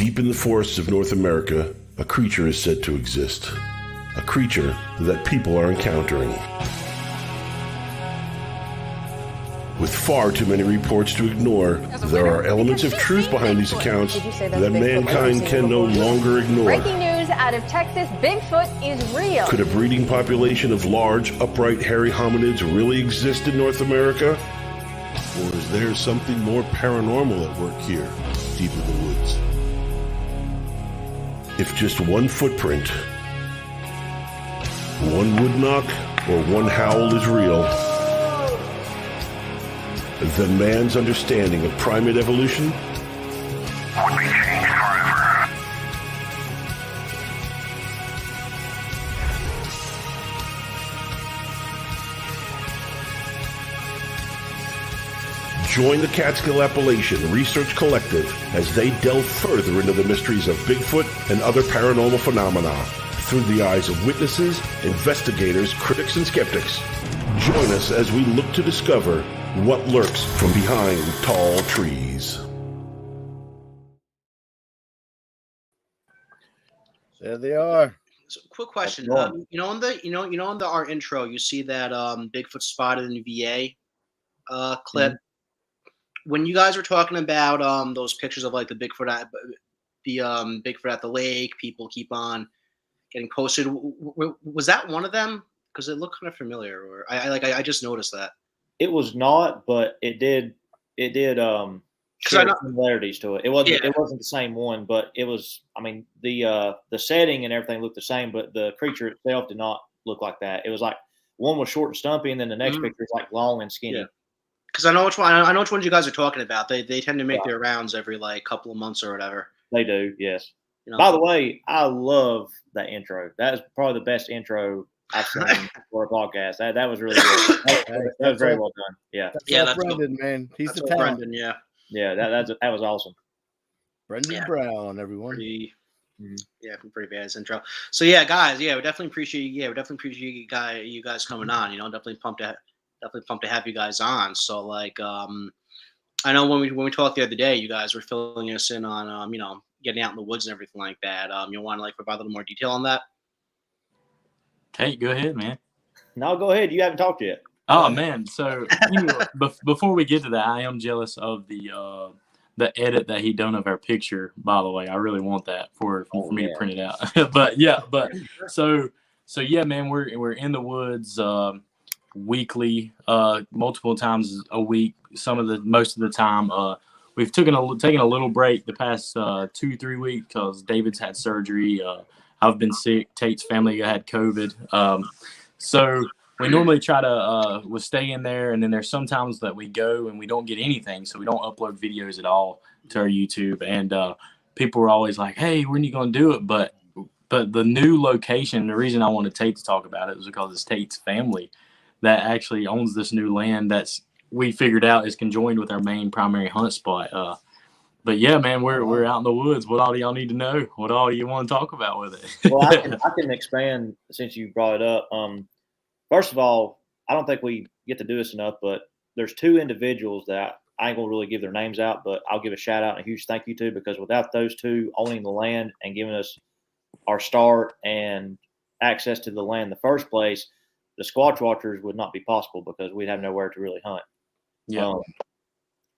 Deep in the forests of North America, a creature is said to exist. A creature that people are encountering. With far too many reports to ignore, there are elements of truth behind these accounts that mankind can no longer ignore. Breaking news out of Texas, Bigfoot is real. Could a breeding population of large, upright, hairy hominids really exist in North America? Or is there something more paranormal at work here, deep in the woods? If just one footprint, one wood knock, or one howl is real, then man's understanding of primate evolution would be changed forever. Join the Catskill Appalachian Research Collective as they delve further into the mysteries of Bigfoot and other paranormal phenomena through the eyes of witnesses, investigators, critics, and skeptics. Join us as we look to discover what lurks from behind tall trees. There they are. So, quick question. On our intro, you see that Bigfoot spotted in the VA clip. When you guys were talking about those pictures of like the Bigfoot at the lake, people keep on getting posted. Was that one of them? Because it looked kind of familiar. Or I just noticed that. It was not, but it did share similarities to it. It wasn't the same one, but it was. I mean, the setting and everything looked the same, but the creature itself did not look like that. It was like one was short and stumpy, and then the next picture is like long and skinny. Yeah. Because I know which one. I know which ones you guys are talking about. They tend to make their rounds every like couple of months or whatever. They do, yes. By the way, I love that intro. That is probably the best intro I've seen for a podcast. That was really good. That was very well done. Yeah. That's Brendon, man. He's the talent. Brendon, yeah. Yeah, that was awesome. Brendon Brown, everyone. Yeah, pretty bad intro. So yeah, guys, we definitely appreciate you guys coming on. Definitely pumped to have you guys on. So like, I know when we talked the other day, you guys were filling us in on getting out in the woods and everything like that. You want to like provide a little more detail on that? Tate, go ahead, man. No, go ahead. You haven't talked yet. Oh man, so before we get to that, I am jealous of the edit that he done of our picture. By the way, I really want that for me to print it out. but so yeah, man, we're in the woods weekly, multiple times a week. Most of the time, we've taken a little break the past 2-3 weeks because David's had surgery. I've been sick. Tate's family had COVID. So we normally try to stay in there, and then there's sometimes that we go and we don't get anything, so we don't upload videos at all to our YouTube. And people were always like, "Hey, when are you going to do it?" But the new location, the reason I wanted Tate to talk about it was because it's Tate's family that actually owns this new land we figured out is conjoined with our main primary hunt spot. But yeah, man, we're out in the woods. What all do y'all need to know? What all you want to talk about with it? Well, I can expand since you brought it up. First of all, I don't think we get to do this enough, but there's two individuals that I ain't gonna really give their names out, but I'll give a shout out and a huge thank you to, because without those two owning the land and giving us our start and access to the land in the first place, the Squatch Watchers would not be possible because we'd have nowhere to really hunt. Yeah.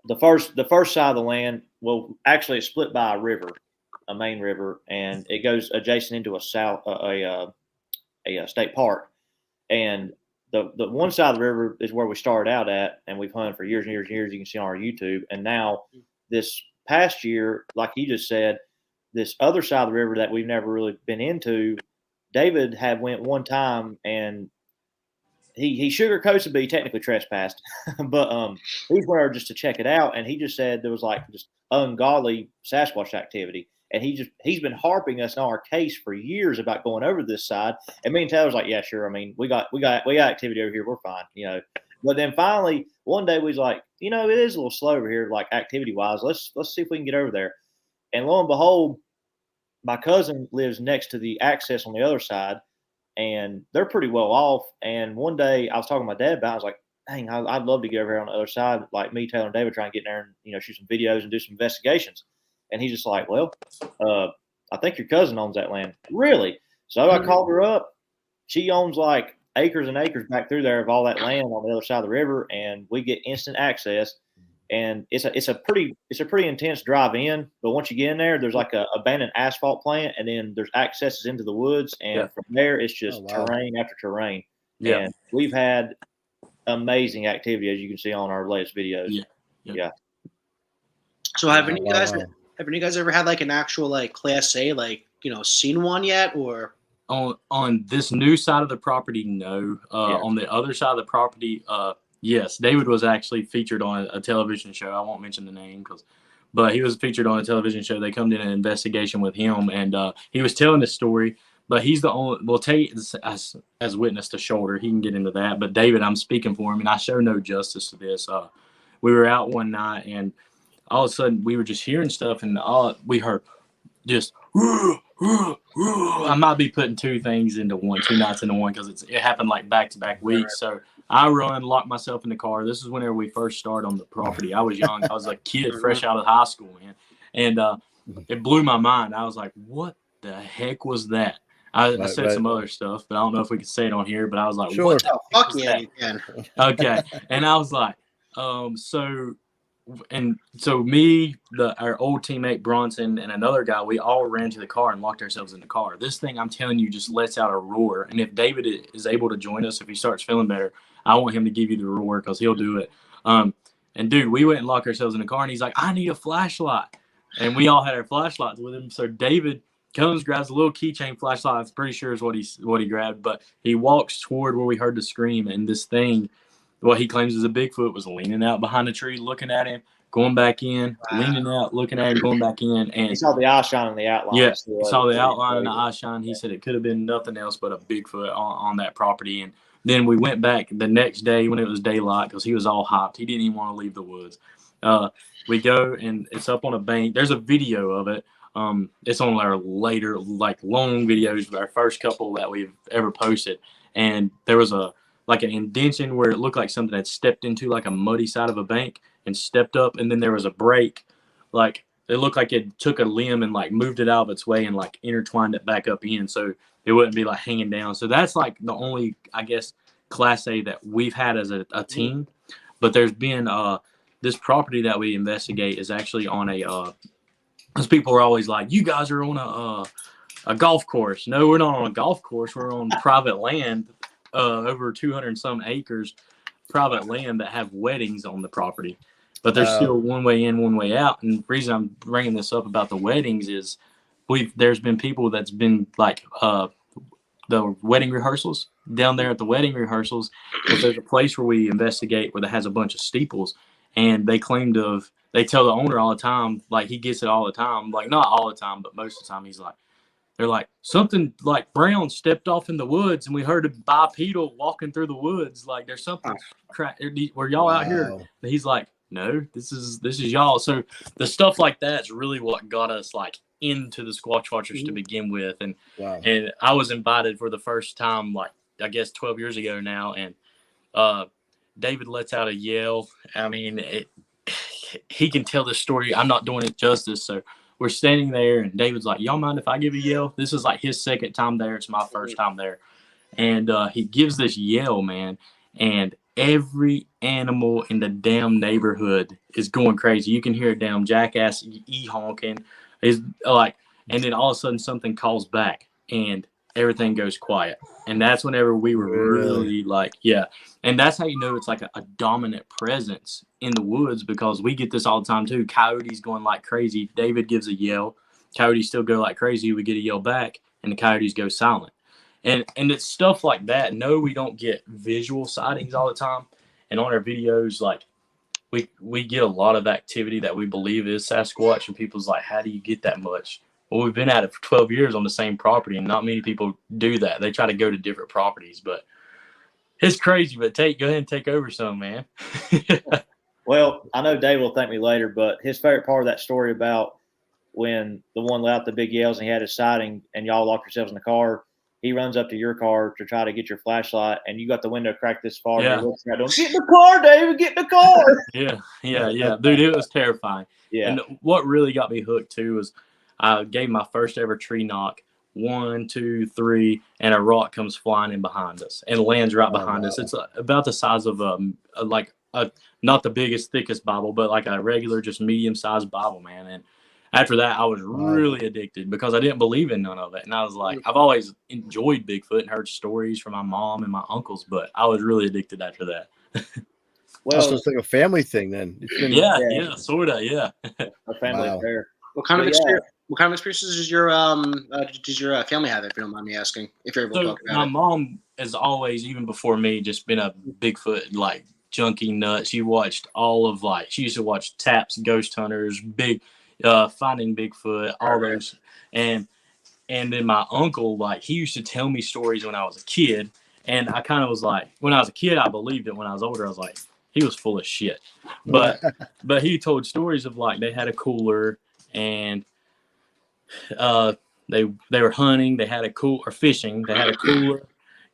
The first side of the land, well, actually it's split by a main river, and it goes adjacent into a state park. And the one side of the river is where we started out at, and we've hunted for years and years and years. You can see on our YouTube. And now this past year, like you just said, this other side of the river that we've never really been into, David had went one time, and he sugarcoats it, but he technically trespassed. But he went there just to check it out, and he just said there was like just ungodly Sasquatch activity. And he's been harping us on our case for years about going over this side. And me and Taylor's like, yeah, sure. I mean, we got activity over here. We're fine, But then finally, one day we was like, it is a little slow over here, like activity wise. Let's see if we can get over there. And lo and behold, my cousin lives next to the access on the other side, and they're pretty well off. And one day I was talking to my dad about it. I was like, dang, I'd love to get over here on the other side, like me, Taylor, and David trying to get in there and, shoot some videos and do some investigations. And he's just like, well, I think your cousin owns that land. Really? So I called her up. She owns like acres and acres back through there of all that land on the other side of the river, and we get instant access. And it's a pretty intense drive in, but once you get in there, there's like a abandoned asphalt plant, and then there's accesses into the woods, and from there it's just terrain after terrain. Yeah. And we've had amazing activity, as you can see on our latest videos. Yeah. So have any of you guys ever had like an actual like Class A, like, seen one yet, or? On this new side of the property, no. On the other side of the property, yes, David was actually featured on a television show. I won't mention the name, but he was featured on a television show. They come in an investigation with him, and he was telling this story. But he's the only. Well, Tate has witnessed a shoulder. He can get into that. But David, I'm speaking for him, and I show no justice to this. We were out one night, and all of a sudden we were just hearing stuff, and we heard just. I might be putting two nights into one because it happened like back-to-back weeks. So I run, lock myself in the car. This is whenever we first started on the property. I was young. I was a kid fresh out of high school, man. And it blew my mind. I was like, what the heck was that? I said some other stuff, but I don't know if we can say it on here. But I was like, sure. What the fuck yeah, you can. Okay. And I was like, so me, our old teammate Bronson, and another guy, we all ran to the car and locked ourselves in the car. This thing, I'm telling you, just lets out a roar. And if David is able to join us, if he starts feeling better, I want him to give you the roar because he'll do it. And dude, we went and locked ourselves in the car, and he's like, I need a flashlight. And we all had our flashlights with him. So David comes, grabs a little keychain flashlight. I'm pretty sure is what he grabbed. But he walks toward where we heard the scream, and this thing, what he claims is a Bigfoot, was leaning out behind the tree, looking at him, going back in, leaning out, looking at him, going back in. And he saw the eye shine in the outline. Yeah, he saw the outline and the eye shine. He said it could have been nothing else but a Bigfoot on that property. And then we went back the next day when it was daylight because he was all hyped. He didn't even want to leave the woods. We go, and it's up on a bank. There's a video of it. It's on our later, like, long videos, our first couple that we've ever posted. And there was an indention where it looked like something had stepped into like a muddy side of a bank and stepped up, and then there was a break. Like, it looked like it took a limb and like moved it out of its way and like intertwined it back up in, so it wouldn't be like hanging down. So that's like the only, I guess, Class A that we've had as a team. But there's been this property that we investigate is actually on because people are always like, you guys are on a golf course. No, we're not on a golf course. We're on private land. Over 200 and some acres, private land that have weddings on the property, but there's still one way in, one way out. And the reason I'm bringing this up about the weddings is there's been people that's been like the wedding rehearsals down there at the wedding rehearsals, because there's a place where we investigate where that has a bunch of steeples, and they claim they tell the owner all the time, like he gets it all the time, like not all the time, but most of the time he's like, they're like, something like brown stepped off in the woods, and we heard a bipedal walking through the woods. Like, there's something were y'all out here? And he's like, no, this is y'all. So the stuff like that's really what got us like into the Squatch Watchers to begin with. And and I was invited for the first time, like, I guess 12 years ago now. And David lets out a yell. I mean, he can tell this story. I'm not doing it justice. So we're standing there, and David's like, y'all mind if I give a yell? This is like his second time there. It's my first time there. And he gives this yell, man, and every animal in the damn neighborhood is going crazy. You can hear a damn jackass honking. Is like, and then all of a sudden something calls back, and everything goes quiet. And that's whenever we were really like, yeah. And that's how you know it's like a dominant presence in the woods, because we get this all the time too. Coyotes going like crazy. David gives a yell. Coyotes still go like crazy. We get a yell back, and the coyotes go silent. And it's stuff like that. No, we don't get visual sightings all the time. And on our videos, like, we get a lot of activity that we believe is Sasquatch, and people's like, how do you get that much? Well, we've been at it for 12 years on the same property, and not many people do that. They try to go to different properties, but it's crazy. But Tate, go ahead and take over some, man. Well, I know Dave will thank me later, but his favorite part of that story about when the one let out the big yells and he had his sighting and y'all locked yourselves in the car, he runs up to your car to try to get your flashlight, and you got the window cracked this far. Yeah. And he looks around, going, "Get in the car, David! Get in the car!" Yeah, dude, it was terrifying. Yeah. And what really got me hooked too was I gave my first ever tree knock. 1, 2, 3, and a rock comes flying in behind us and lands right behind us. It's about the size of not the biggest, thickest Bible, but like a regular, just medium-sized Bible, man. And after that, I was really addicted because I didn't believe in none of it. And I was like, I've always enjoyed Bigfoot and heard stories from my mom and my uncles, but I was really addicted after that. Well, so it's like a family thing then. It's been, yeah, sort of, yeah. A family affair. What kind of experience? What kind of experiences does your family have? If you don't mind me asking, if you're able to talk about my it. mom has always, even before me, just been a Bigfoot like junkie nut. She watched all of she used to watch Taps, Ghost Hunters, Finding Bigfoot, all those, and then my uncle, he used to tell me stories when I was a kid, and I kind of was like, when I was a kid, I believed it. When I was older, I was like, he was full of shit, but he told stories of they had a cooler and they were hunting, they had a cooler, or fishing, they had a cooler.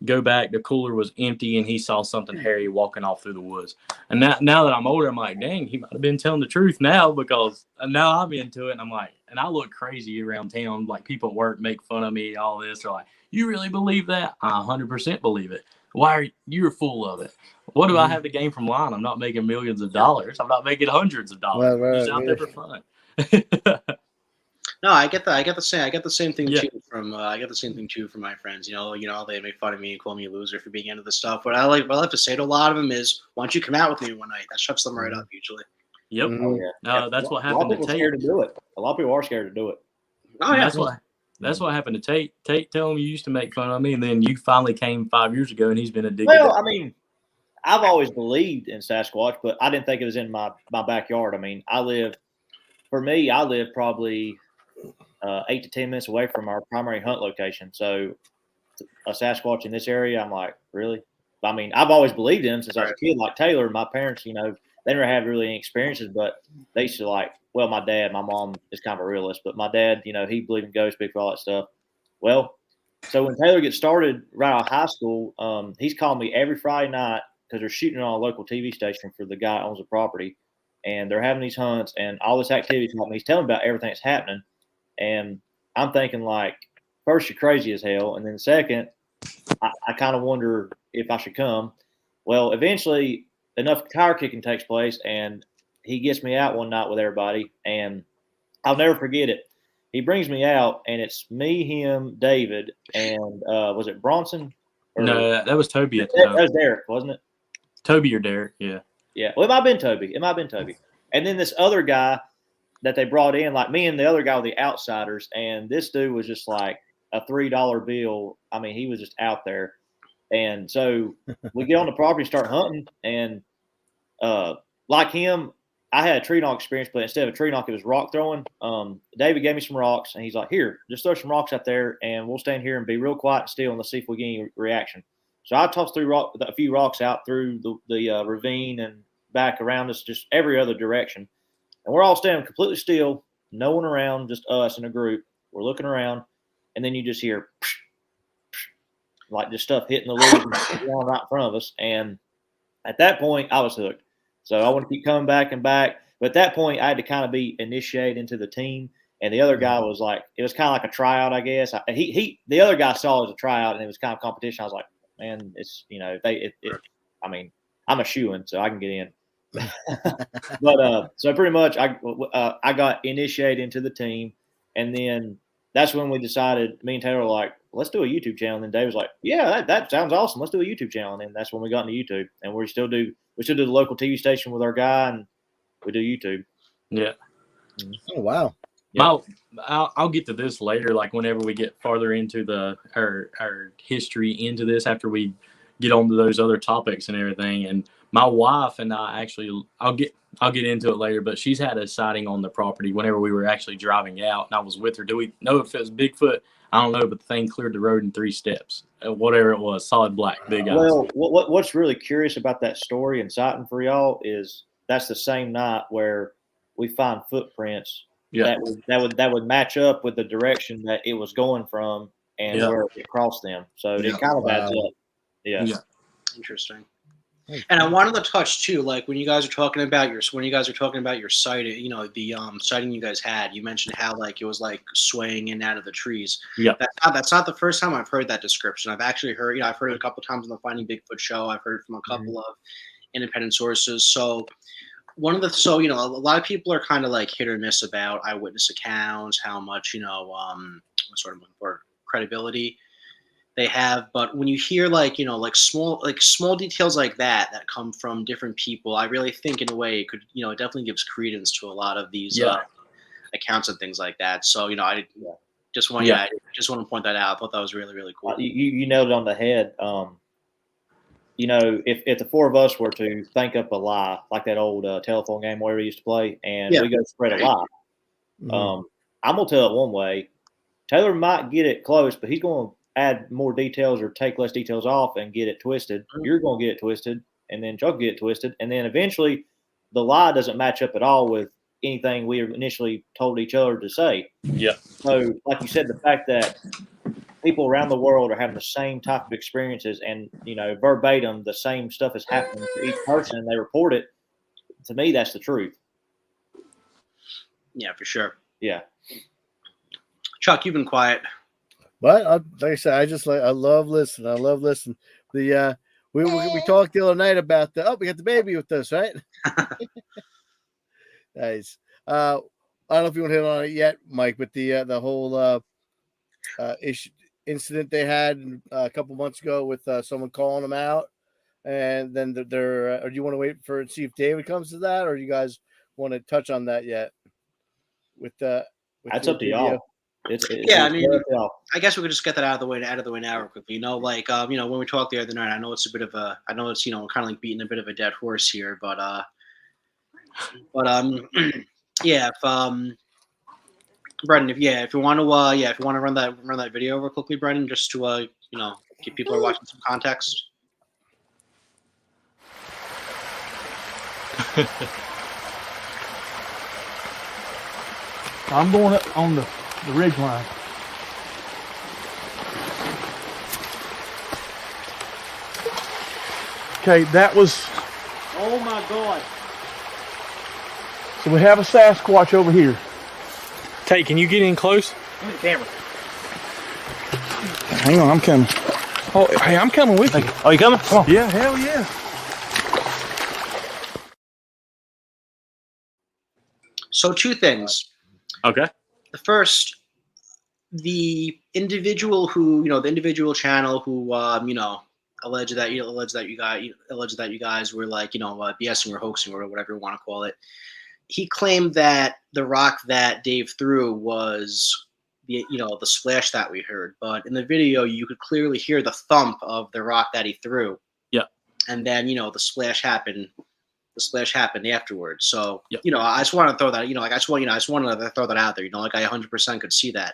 Go back, the cooler was empty, and he saw something hairy walking off through the woods. And now that I'm older, I'm like, dang, he might have been telling the truth now, because now I'm into it, and I'm like, and I look crazy around town, people at work make fun of me, all this. They're like, you really believe that? I 100% believe it. Why are you're full of it? What do I have to gain from lying? I'm not making millions of dollars. I'm not making hundreds of dollars. I'm just out there for fun. No, I get that. I get the same thing too from my friends. They make fun of me and call me a loser for being into this stuff. What I have to say to a lot of them is, why don't you come out with me one night? That shuts them right up usually. Yep. That's what happened to Tate. Scared to do it. A lot of people are scared to do it. Oh yeah. That's what happened to Tate. Tate told him you used to make fun of me, and then you finally came 5 years ago, and he's been addicted. Well, I mean, I've always believed in Sasquatch, but I didn't think it was in my backyard. I mean, I live probably 8 to 10 minutes away from our primary hunt location. So a Sasquatch in this area, I'm like, really? I mean, I've always believed in him since I was a kid. Like Taylor, my parents, they never had really any experiences, but they used to my mom is kind of a realist, but my dad, he believed in ghosts, Bigfoot, all that stuff. Well, so when Taylor gets started right out of high school, he's calling me every Friday night because they're shooting on a local TV station for the guy that owns the property, and they're having these hunts and all this activity. He's telling me about everything that's happening. And I'm thinking, first, you're crazy as hell. And then second, I kind of wonder if I should come. Well, eventually, enough tire kicking takes place, and he gets me out one night with everybody. And I'll never forget it. He brings me out, and it's me, him, David, and was it Bronson? No, that was Toby. That was Derek, wasn't it? Toby or Derek, yeah. Yeah, well, it might have been Toby. And then this other guy that they brought in, me and the other guy were the outsiders, and this dude was just like a $3 bill. I mean, he was just out there. And so we get on the property, start hunting, and like him, I had a tree knock experience, but instead of a tree knock, it was rock throwing. David gave me some rocks, and he's like, here, just throw some rocks out there, and we'll stand here and be real quiet and still, and let's see if we get any reaction. So I tossed a few rocks out through the ravine and back around us, just every other direction. And we're all standing completely still, no one around, just us in a group. We're looking around, and then you just hear just stuff hitting the leaves and going right in front of us. And at that point, I was hooked. So I want to keep coming back and back. But at that point, I had to kind of be initiated into the team. And the other guy was it was kind of like a tryout, I guess. The other guy saw it as a tryout, and it was kind of competition. I was like, man, it's I mean, I'm a shoo-in, so I can get in. But so pretty much I got initiated into the team, and then that's when we decided, me and Taylor were like, let's do a YouTube channel. And then Dave was like, yeah, that sounds awesome, let's do a YouTube channel. And then that's when we got into YouTube, and we still do the local TV station with our guy, and we do YouTube. Yeah. Oh wow. Yeah. I'll get to this later, whenever we get farther into our history into this, after we get on to those other topics and everything. And my wife and I actually, I'll get into it later, but she's had a sighting on the property whenever we were actually driving out, and I was with her. Do we know if it was Bigfoot? I don't know, but the thing cleared the road in 3 steps. Whatever it was, solid black, big eyes. Well, what's really curious about that story and sighting for y'all is that's the same night where we find footprints that would match up with the direction that it was going from, and where it crossed them. So it kind of adds up. Yeah. Interesting. And I wanted to touch too, like when you guys are talking about your sighting, you know, the sighting you guys had. You mentioned how like it was like swaying in and out of the trees. Yeah. That's not the first time I've heard that description. I've actually heard, you know, I've heard it a couple of times on the Finding Bigfoot show. I've heard it from a couple of independent sources. So you know, a lot of people are kind of like hit or miss about eyewitness accounts, how much, you know, what sort of more credibility they have. But when you hear like, you know, like small details like that come from different people, I really think in a way it could, you know, it definitely gives credence to a lot of these accounts and things like that. So, you know, I just want to point that out. I thought that was really, really cool. You nailed it on the head. You know, if the four of us were to think up a lie, like that old telephone game where we used to play, and we go spread a lie, I'm going to tell it one way. Taylor might get it close, but he's going to add more details or take less details off and get it twisted. You're going to get it twisted, and then Chuck will get it twisted. And then eventually the lie doesn't match up at all with anything we initially told each other to say. Yeah. So, like you said, the fact that people around the world are having the same type of experiences and, you know, verbatim, the same stuff is happening to each person and they report it. To me, that's the truth. Yeah, for sure. Yeah. Chuck, you've been quiet. But like I said, I love listening. The we talked the other night about we got the baby with us, right? Nice. I don't know if you want to hit on it yet, Mike, but the whole incident they had a couple months ago with someone calling them out, and then or do you want to wait for see if David comes to that, or do you guys want to touch on that yet? That's up to y'all. I mean, I guess we could just get that out of the way now real quickly. You know, like you know, when we talked the other night, I know it's you know, kind of like beating a bit of a dead horse here, but yeah, if Brendon, if you want to run that video over quickly, Brendon, just to you know, give people who are watching some context. I'm going up on the ridge line. Okay, that was. Oh my God. So we have a Sasquatch over here. Tate, can you get in close? Give me the camera. Hang on, I'm coming. Oh, hey, I'm coming with you. Oh, you coming? Come on. Yeah, hell yeah. So 2 things. Okay. The first, the individual channel who you know, alleged that you guys were like, you know, BSing or hoaxing or whatever you want to call it. He claimed that the rock that Dave threw was the splash that we heard, but in the video you could clearly hear the thump of the rock that he threw. Yeah. And then, you know, the splash happened afterwards. So, you know, I just wanted to throw that, you know, like I just wanted to throw that out there, you know, like I 100% could see that.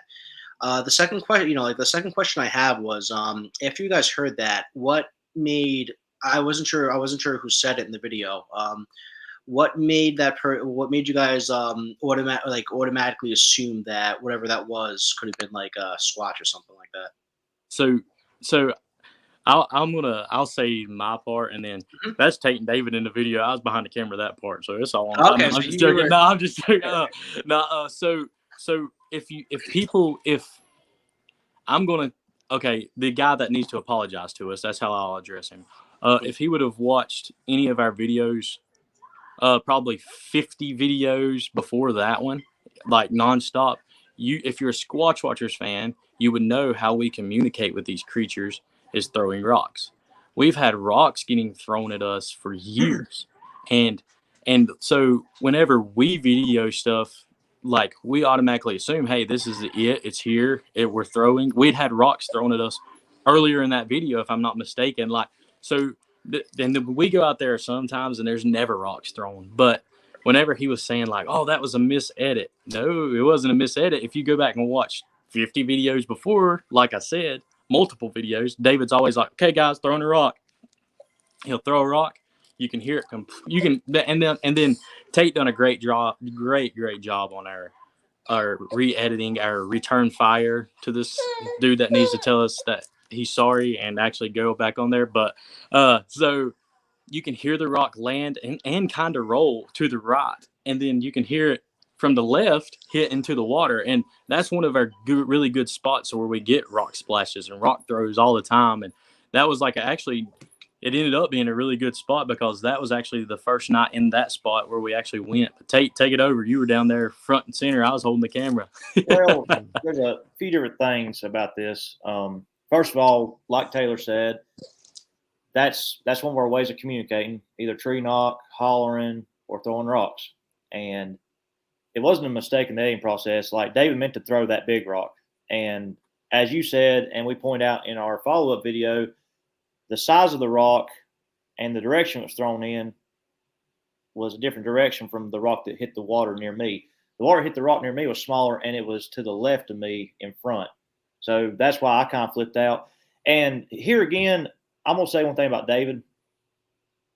The second question I have was, after you guys heard that, I wasn't sure who said it in the video. What made you guys automatically assume that whatever that was could have been like a Squatch or something like that? So I'll say my part, and then that's Tate and David in the video. I was behind the camera that part, so it's all on. Okay, I'm just joking. No, I'm just joking. So the guy that needs to apologize to us, that's how I'll address him. If he would have watched any of our videos, probably 50 videos before that one, like nonstop, if you're a Squatch Watchers fan, you would know how we communicate with these creatures is throwing rocks. We've had rocks getting thrown at us for years. And so whenever we video stuff, like we automatically assume, hey, this is it's here, we're throwing. We'd had rocks thrown at us earlier in that video, if I'm not mistaken. Like, so then we go out there sometimes and there's never rocks thrown. But whenever he was saying like, oh, that was a mis-edit. No, it wasn't a mis-edit. If you go back and watch 50 videos before, like I said, multiple videos, David's always like, okay, guys, throwing a rock. He'll throw a rock. You can hear it. And then Tate done a great job on are re-editing our return fire to this dude that needs to tell us that he's sorry and actually go back on there. But so you can hear the rock land and kind of roll to the right, and then you can hear it from the left hit into the water. And that's one of our really good spots where we get rock splashes and rock throws all the time. And that was like actually, it ended up being a really good spot because that was actually the first night in that spot where we actually went. Tate, take it over. You were down there front and center. I was holding the camera. Well, there's a few different things about this. First of all, like Taylor said, that's one of our ways of communicating, either tree knock, hollering, or throwing rocks. And it wasn't a mistake in the editing process. Like, David meant to throw that big rock. And as you said, and we point out in our follow-up video, the size of the rock and the direction it was thrown in was a different direction from the rock that hit the water near me. The water hit the rock near me was smaller, and it was to the left of me in front. So that's why I kind of flipped out. And here again, I'm going to say one thing about David.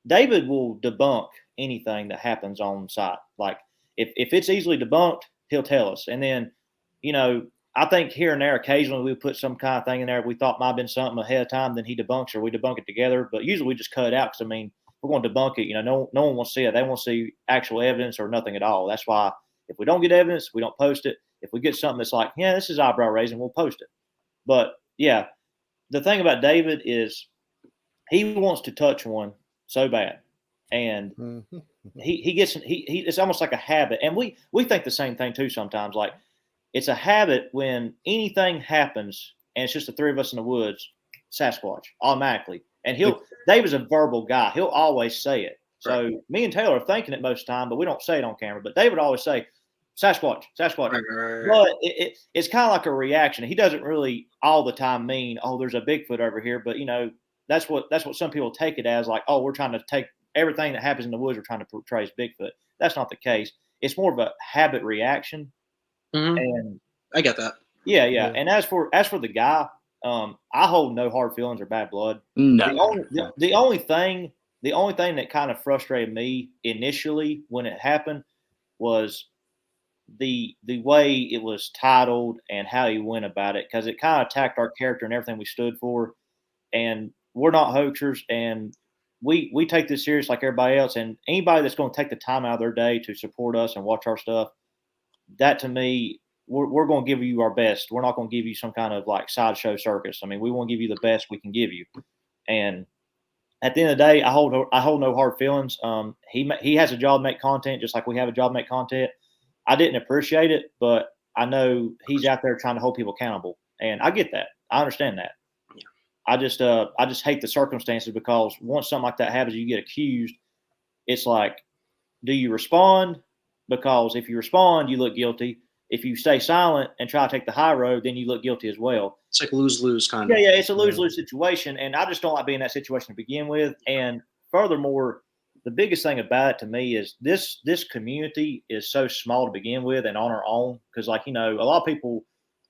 David will debunk anything that happens on site. Like, if it's easily debunked, he'll tell us. And then, you know, I think here and there, occasionally we put some kind of thing in there we thought might have been something ahead of time, then he debunks or we debunk it together. But usually we just cut it out because, I mean, we're going to debunk it. You know, no one wants to see it. They want to see actual evidence or nothing at all. That's why if we don't get evidence, we don't post it. If we get something that's like, yeah, this is eyebrow raising, we'll post it. But, yeah, the thing about David is he wants to touch one so bad. And he gets it's almost like a habit. And we think the same thing too sometimes. Like, it's a habit when anything happens and it's just the three of us in the woods, Sasquatch, automatically. And David's a verbal guy. He'll always say it. So right. Me and Taylor are thinking it most of the time, but we don't say it on camera. But David always say, Sasquatch. Right. But it's kind of like a reaction. He doesn't really all the time mean, oh, there's a Bigfoot over here. But, you know, that's what some people take it as, like, oh, we're trying to take everything that happens in the woods, we're trying to portray as Bigfoot. That's not the case. It's more of a habit reaction. Mm-hmm. And I get that. Yeah. And as for the guy, I hold no hard feelings or bad blood. No. The only thing that kind of frustrated me initially when it happened was the way it was titled and how he went about it, because it kind of attacked our character and everything we stood for. And we're not hoaxers, and we take this serious like everybody else. And anybody that's going to take the time out of their day to support us and watch our stuff, that to me, we're going to give you our best. We're not going to give you some kind of like sideshow circus. I mean, we want to give you the best we can give you. And at the end of the day, I hold no hard feelings. He has a job to make content, just like we have a job to make content. I didn't appreciate it, but I know he's out there trying to hold people accountable, and I get that. I understand that. I just hate the circumstances, because once something like that happens, you get accused. It's like, do you respond? Because if you respond, you look guilty. If you stay silent and try to take the high road, then you look guilty as well. It's like lose-lose kind of. Yeah, it's a lose-lose situation, and I just don't like being in that situation to begin with. And furthermore, the biggest thing about it to me is this community is so small to begin with and on our own, because, like, you know, a lot of people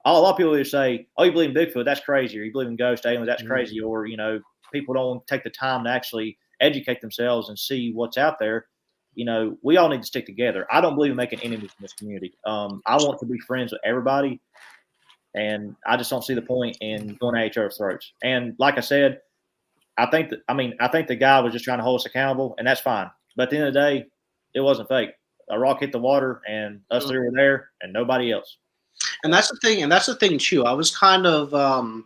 either say, oh, you believe in Bigfoot, that's crazy, or you believe in ghost aliens, that's crazy, or, you know, people don't take the time to actually educate themselves and see what's out there. You know, we all need to stick together. I don't believe in making enemies in this community. I want to be friends with everybody, and I just don't see the point in going at each other's throats. And like I said, I think the guy was just trying to hold us accountable, and that's fine. But at the end of the day, it wasn't fake. A rock hit the water, and us three were there, and nobody else. And that's the thing too. I was kind of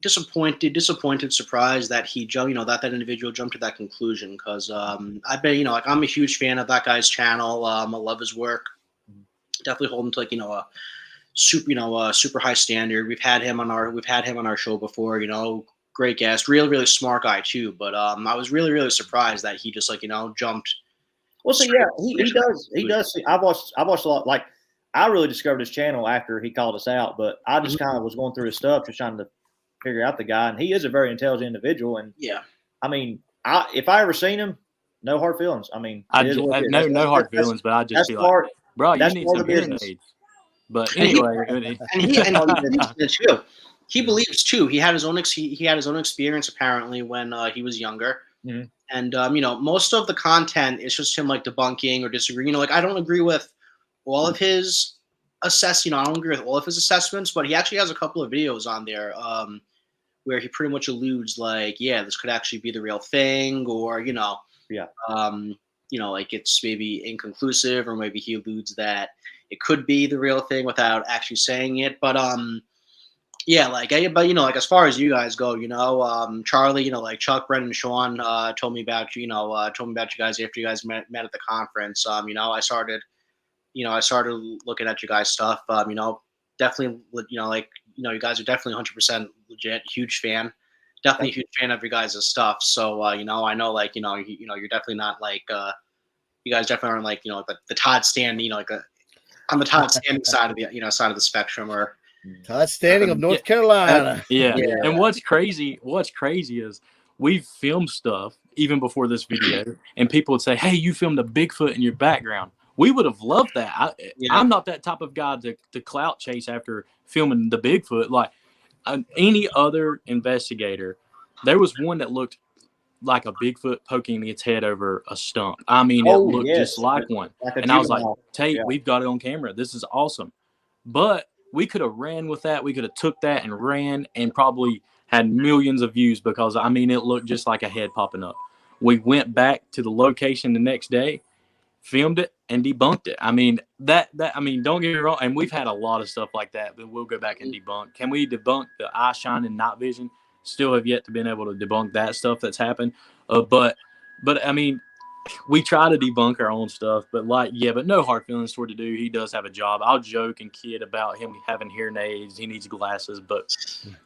disappointed, surprised that he jumped, you know, that individual jumped to that conclusion, because I've been, you know, like, I'm a huge fan of that guy's channel. I love his work. Definitely hold him to, like, you know, a super high standard. We've had him on our show before, you know, great guest, really smart guy too. But I was really surprised that he just, like, you know, jumped. Well, so yeah, he does. I've watched a lot. Like, I really discovered his channel after he called us out, but I just kind of was going through his stuff, just trying to figure out the guy, and he is a very intelligent individual. And yeah, I mean, if I ever seen him, no hard feelings. I mean, no hard feelings, but I just be like, bro, you need some hearing aids. But anyway, he believes too. He had his own experience apparently when he was younger. Mm-hmm. And you know, most of the content is just him, like, debunking or disagreeing. You know, like, I don't agree with all of his assess. I don't agree with all of his assessments, but he actually has a couple of videos on there where he pretty much alludes like, yeah, this could actually be the real thing, or like it's maybe inconclusive, or maybe he alludes that it could be the real thing without actually saying it. But like as far as you guys go, Charlie, like Chuck, Brendon, and Sean told me about you guys after you guys met at the conference. I started looking at you guys' stuff. Definitely, you guys are definitely 100% legit. Huge fan. Definitely a huge fan of your guys' stuff. So, I know, you're definitely not like, you guys definitely aren't like, the Todd Standing, on the Todd Standing side of the, side of the spectrum, or Todd Standing of North Carolina. Yeah. And what's crazy is we've filmed stuff even before this video, and people would say, hey, you filmed a Bigfoot in your background. We would have loved that. I'm not that type of guy to clout chase after filming the Bigfoot. Like any other investigator, there was one that looked like a Bigfoot poking its head over a stump. I mean, it looked just like one. And I was like, Tate, we've got it on camera. This is awesome. But we could have ran with that. We could have took that and ran and probably had millions of views because, I mean, it looked just like a head popping up. We went back to the location the next day, filmed it, and debunked it. I mean, don't get me wrong. And we've had a lot of stuff like that, but we'll go back and debunk. Can we debunk the eye shine and night vision? Still have yet to been able to debunk that stuff that's happened. But I mean, we try to debunk our own stuff, but but no hard feelings toward the dude. He does have a job. I'll joke and kid about him having hearing aids. He needs glasses, but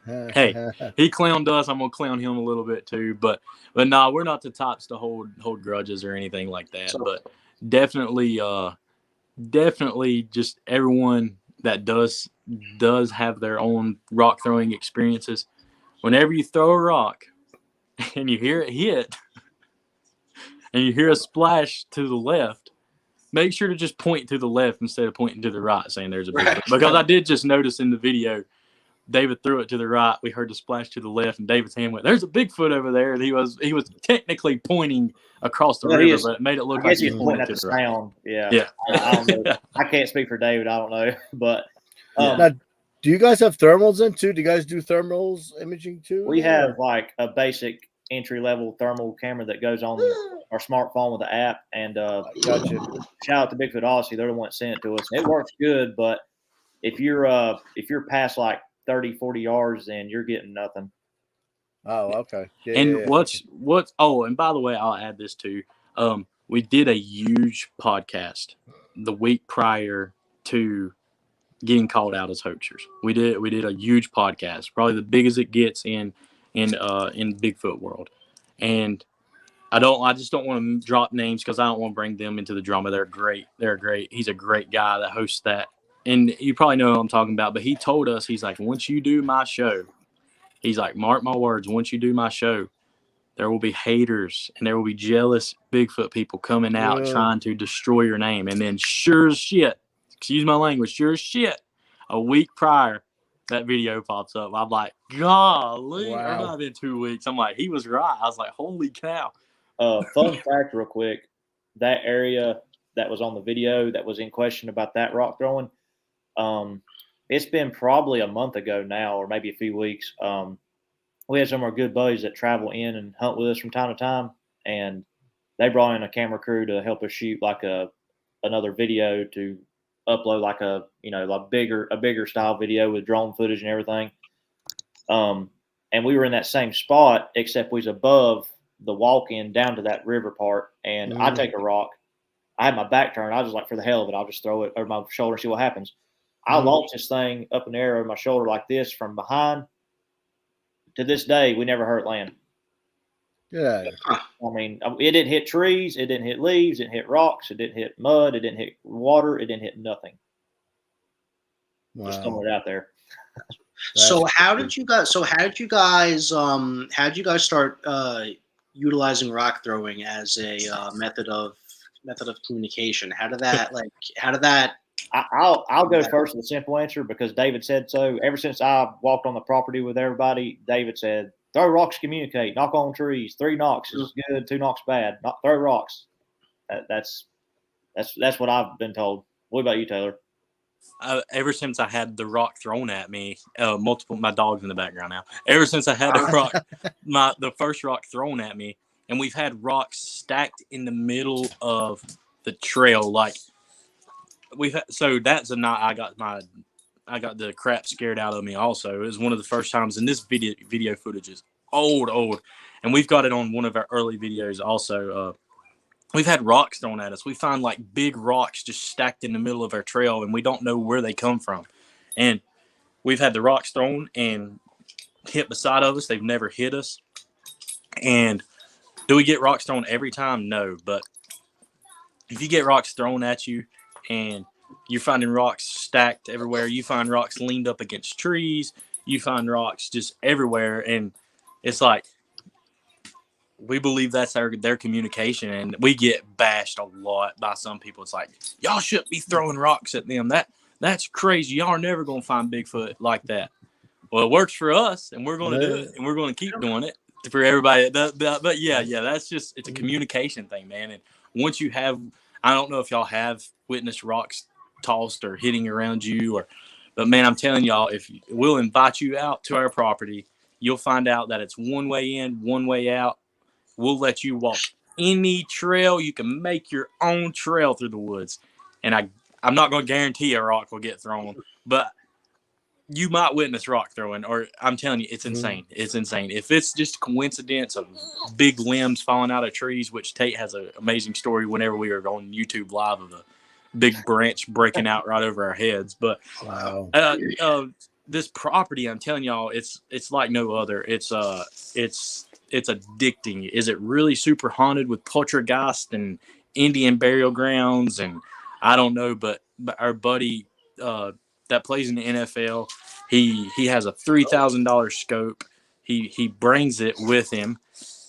hey, he clowned us. I'm gonna clown him a little bit too. But no, we're not the types to hold grudges or anything like that. But definitely just everyone that does have their own rock throwing experiences. Whenever you throw a rock and you hear it hit and you hear a splash to the left, make sure to just point to the left instead of pointing to the right, saying there's a Bigfoot. Because I did just notice in the video, David threw it to the right. We heard the splash to the left, and David's hand went, "There's a Bigfoot over there." And he was technically pointing across the river, but it made it look like he was pointing to the sound. Right. Yeah. I don't know. I can't speak for David. I don't know, but now, do you guys have thermals in too? Do you guys do thermals imaging too? We have like a basic entry-level thermal camera that goes on our smartphone with the app. And gotcha. Shout out to Bigfoot Odyssey. They're the ones sent it to us. It works good, but if you're past like 30, 40 yards, then you're getting nothing. Oh, okay. What's and by the way, I'll add this too. We did a huge podcast the week prior to getting called out as hoaxers. We did a huge podcast, probably the biggest it gets in Bigfoot world. And I just don't want to drop names because I don't want to bring them into the drama. They're great. He's a great guy that hosts that. And you probably know who I'm talking about, but he told us, he's like, once you do my show, he's like, mark my words, once you do my show, there will be haters and there will be jealous Bigfoot people coming out trying to destroy your name. And then sure as shit, excuse my language, sure as shit, a week prior, that video pops up. I'm like, golly, or not been 2 weeks. I'm like, he was right. I was like, holy cow. Fun fact real quick, that area that was on the video that was in question about that rock throwing, it's been probably a month ago now, or maybe a few weeks. We had some of our good buddies that travel in and hunt with us from time to time, and they brought in a camera crew to help us shoot like another video to upload like a bigger style video with drone footage and everything. And we were in that same spot, except we was above the walk-in down to that river part, and I take a rock. I had my back turned. I was like, for the hell of it, I'll just throw it over my shoulder and see what happens. I launched this thing up in the air over my shoulder like this from behind. To this day, we never heard it land. Yeah. I mean, it didn't hit trees. It didn't hit leaves. It didn't hit rocks. It didn't hit mud. It didn't hit water. It didn't hit nothing. Wow. Just throwing it out there. So how did you guys start utilizing rock throwing as a method of communication? How did that I'll go first with the simple answer because David said so. Ever since I walked on the property with everybody, David said, throw rocks, communicate, knock on trees. 3 knocks is good, 2 knocks bad. Not throw rocks. That's what I've been told. What about you, Taylor? ever since I had the rock thrown at me, my dog's in the background now. Ever since I had the first rock thrown at me, and we've had rocks stacked in the middle of the trail, like so that's a night I got the crap scared out of me. Also, it was one of the first times, and this video footage is old, and we've got it on one of our early videos. Also, we've had rocks thrown at us. We find like big rocks just stacked in the middle of our trail, and we don't know where they come from. And we've had the rocks thrown and hit beside of us. They've never hit us. And do we get rocks thrown every time? No, but if you get rocks thrown at you and you're finding rocks stacked everywhere, you find rocks leaned up against trees, you find rocks just everywhere, and it's like we believe that's their communication, and we get bashed a lot by some people. It's like, y'all shouldn't be throwing rocks at them. That's crazy. Y'all are never gonna find Bigfoot like that. Well, it works for us, and we're gonna do it, and we're gonna keep doing it for everybody. But yeah, that's just, it's a communication thing, man. And once you have, I don't know if y'all have witnessed rocks tossed or hitting around you, but man, I'm telling y'all, we'll invite you out to our property, you'll find out that it's one way in, one way out. We'll let you walk any trail. You can make your own trail through the woods. And I'm not going to guarantee a rock will get thrown, but you might witness rock throwing, or I'm telling you, it's insane. It's insane. If it's just a coincidence of big limbs falling out of trees, which Tate has an amazing story whenever we were on YouTube Live of a big branch breaking out right over our heads. But wow. This property, I'm telling y'all, it's like no other. It's addicting. Is it really super haunted with poltergeist and Indian burial grounds? And I don't know, but our buddy that plays in the NFL, he has a $3,000 scope. He brings it with him,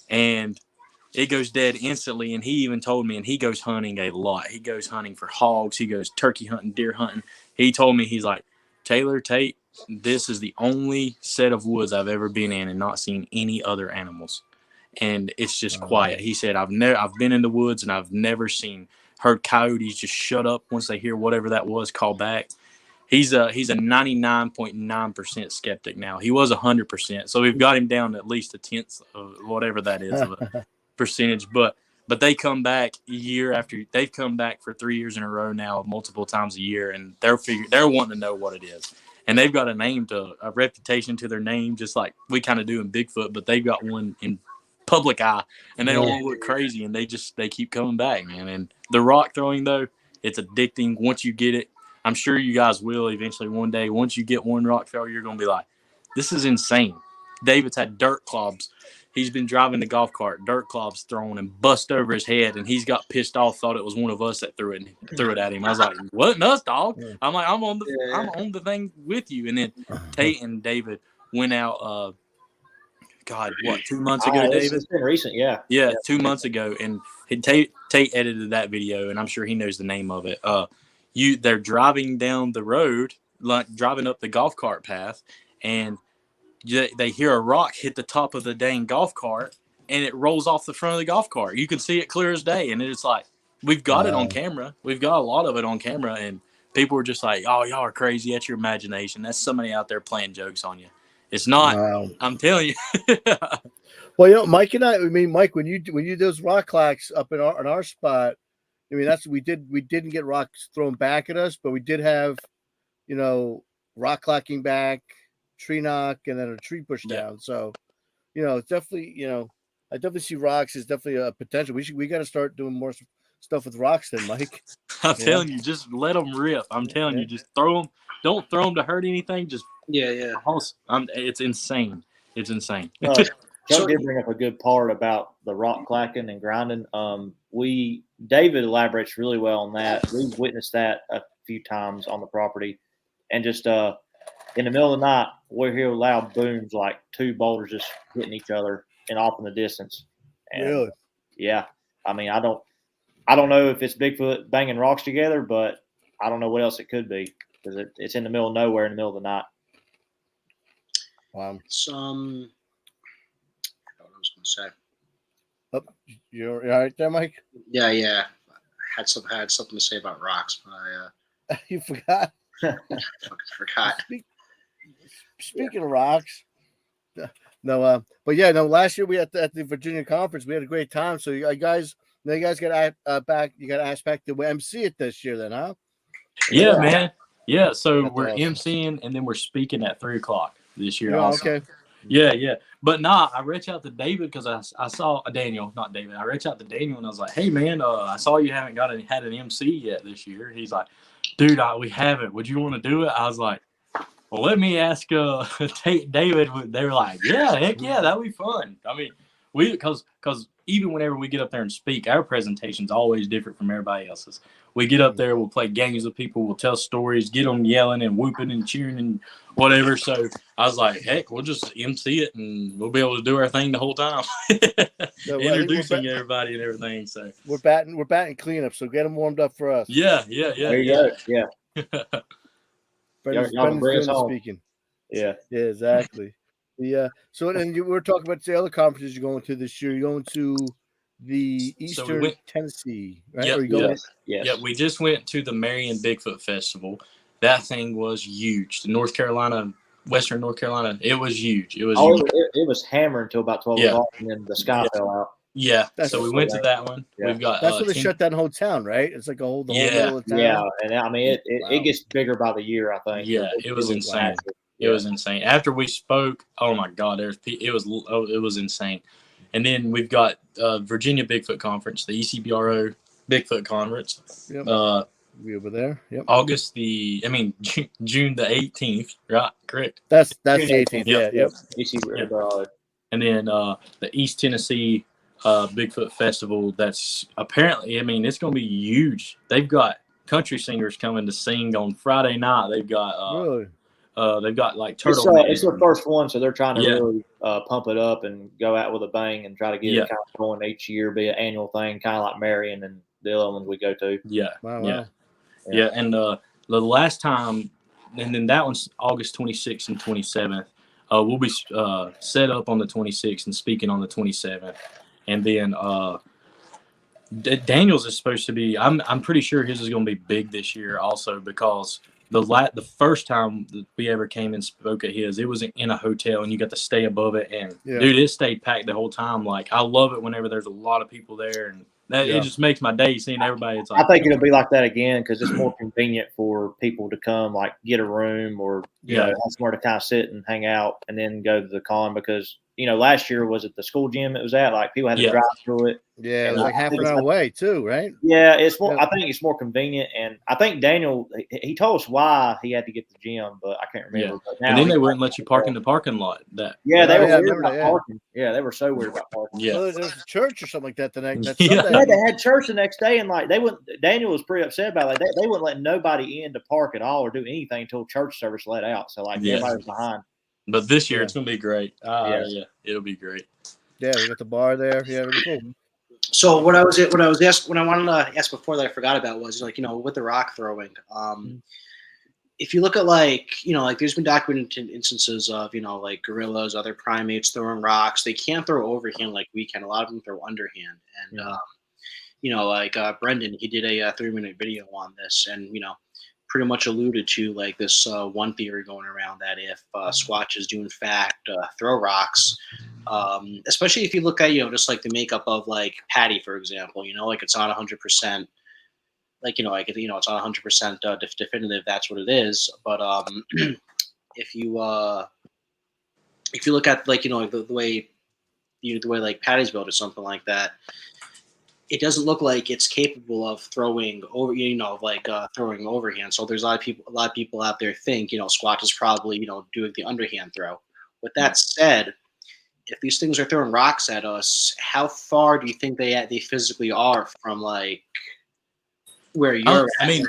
and it goes dead instantly. And he even told me, and he goes hunting a lot. He goes hunting for hogs. He goes turkey hunting, deer hunting. He told me, he's like, Tate, this is the only set of woods I've ever been in and not seen any other animals. And it's just quiet. He said, I've been in the woods and I've never heard coyotes just shut up once they hear whatever that was, call back. He's a 99.9% skeptic now. He was 100%. So we've got him down to at least a tenth of whatever that is of a percentage. But they come back year after. They've come back for 3 years in a row now, multiple times a year, and they're wanting to know what it is. And they've got a reputation to their name, just like we kind of do in Bigfoot, but they've got one in public eye, and they don't want to look crazy, and they keep coming back, man. And the rock throwing, though, it's addicting. Once you get it, I'm sure you guys will eventually one day. Once you get one rock throw, you're going to be like, this is insane. David's had dirt clods. He's been driving the golf cart, dirt clods thrown and bust over his head, and he's got pissed off, thought it was one of us that threw it at him. I was like, what? Us, dog? I'm like, I'm on the thing with you. And then Tate and David went out, 2 months ago, David? It's been recent, yeah. Yeah, 2 months ago, and Tate edited that video, and I'm sure he knows the name of it. They're driving down the road, like driving up the golf cart path, and they hear a rock hit the top of the dang golf cart, and it rolls off the front of the golf cart. You can see it clear as day, and it's like, we've got it on camera. We've got a lot of it on camera, and people are just like, oh, y'all are crazy. That's your imagination. That's somebody out there playing jokes on you. It's not. Wow. I'm telling you. Well, Mike and Mike, when you do those rock clacks up in our spot, we didn't get rocks thrown back at us, but we did have, rock clacking back, tree knock, and then a tree push down. So, it's definitely, I definitely see rocks is definitely a potential. We got to start doing more stuff with rocks then, Mike. I'm telling you, just let them rip. I'm telling you, just throw them. Don't throw them to hurt anything. Just it's insane. It's insane. Chuck did bring up a good part about the rock clacking and grinding. David elaborates really well on that. We've witnessed that a few times on the property, and just in the middle of the night, we hear loud booms like two boulders just hitting each other and off in the distance. And, really? Yeah. I mean, I don't know if it's Bigfoot banging rocks together, but I don't know what else it could be, because it's in the middle of nowhere in the middle of the night. Wow. What I was going to say. Oh, you're all right there, Mike? Yeah. I had something to say about rocks, but you forgot. Forgot. Speaking of rocks, no, but yeah, no. Last year we at the Virginia conference, we had a great time. So you guys got back. You got asked back to MC it this year, then, huh? Yeah, man. Yeah, so That's we're awesome. MCing and then we're speaking at 3:00 this year. Yeah, also. okay. Yeah. But nah, I reached out to David because I saw Daniel, not David. I reached out to Daniel and I was like, hey, man, I saw you haven't had an MC yet this year. He's like, dude, we haven't. Would you want to do it? I was like, well, let me ask Tate and David. They were like, yeah, heck yeah, that'd be fun. I mean, because even whenever we get up there and speak, our presentation's always different from everybody else's. We get up there, we'll play games with people, we'll tell stories, get them yelling and whooping and cheering and whatever. So I was like, heck, we'll just MC it and we'll be able to do our thing the whole time, introducing everybody and everything. So we're batting cleanup. So get them warmed up for us. Yeah. There you go. Yeah. Brendon's speaking. Yeah, exactly. Yeah. So then you were talking about the other conferences you're going to this year. You're going to the Eastern Tennessee, right? Yeah, we just went to the Marion Bigfoot Festival. That thing was huge. Western North Carolina, it was huge. It was huge. It was hammered until about 12 o'clock, and then the sky fell out. Yeah, so we went to that one. Yeah. We've got that's when they shut down the whole town, right? It's like the whole middle of town. Yeah, and I mean it gets bigger by the year, I think. Yeah, it was insane. It was insane. After we spoke, oh my God, it was insane. And then we've got Virginia Bigfoot Conference, the ECBRO Bigfoot Conference. Yep. We over there. Yep. June the 18th, right? Correct. That's the 18th. Yep. And then the East Tennessee Bigfoot Festival. That's apparently, it's going to be huge. They've got country singers coming to sing on Friday night. They've got really. They've got like Turtle Man. It's their first one, so they're trying to really pump it up and go out with a bang and try to get it kind of going each year, be an annual thing, kind of like Marion and the other ones we go to. Yeah. And the last time, and then that one's August 26th and 27th. We'll be set up on the 26th and speaking on the 27th, and then Daniel's is supposed to be. I'm pretty sure his is going to be big this year, also because. The first time that we ever came and spoke at his, it was in a hotel and you got to stay above it. And dude, it stayed packed the whole time. Like, I love it whenever there's a lot of people there, and it just makes my day seeing everybody. It's like, I think it'll be like that again because it's more convenient for people to come, like get a room or you know, have somewhere to kind of sit and hang out and then go to the con because. Last year was at the school gym it was at. Like people had to drive through it. Yeah, it was like half an hour away too, right? Yeah, it's more. I think it's more convenient, and I think Daniel he told us why he had to get the gym, but I can't remember. Yeah. And then they wouldn't let you park in the parking lot. They were weird about parking. Yeah, they were so weird about parking. Yeah, well, there was a church or something like that the next Sunday. Yeah, they had church the next day, and like they wouldn't. Daniel was pretty upset about it. Like, they wouldn't let nobody in to park at all or do anything until church service let out. So like everybody was behind. But this year it's gonna be great. It'll be great. Yeah, we got the bar there. Yeah, really cool. So what I wanted to ask before that I forgot about was with the rock throwing. If you look at there's been documented instances of like gorillas, other primates throwing rocks. They can't throw overhand like we can. A lot of them throw underhand, and Brendon, he did a 3-minute video on this, and pretty much alluded to like this one theory going around that if Squatches do in fact throw rocks, especially if you look at just like the makeup of like Patty, for example, like it's not 100%, it's not 100% definitive that's what it is, but if you look at like the way like Patty's built or something like that, it doesn't look like it's capable of throwing over, throwing overhand. So there's a lot of people out there think, Squatch is probably, doing the underhand throw. With that said, if these things are throwing rocks at us, how far do you think they physically are from like where you're at?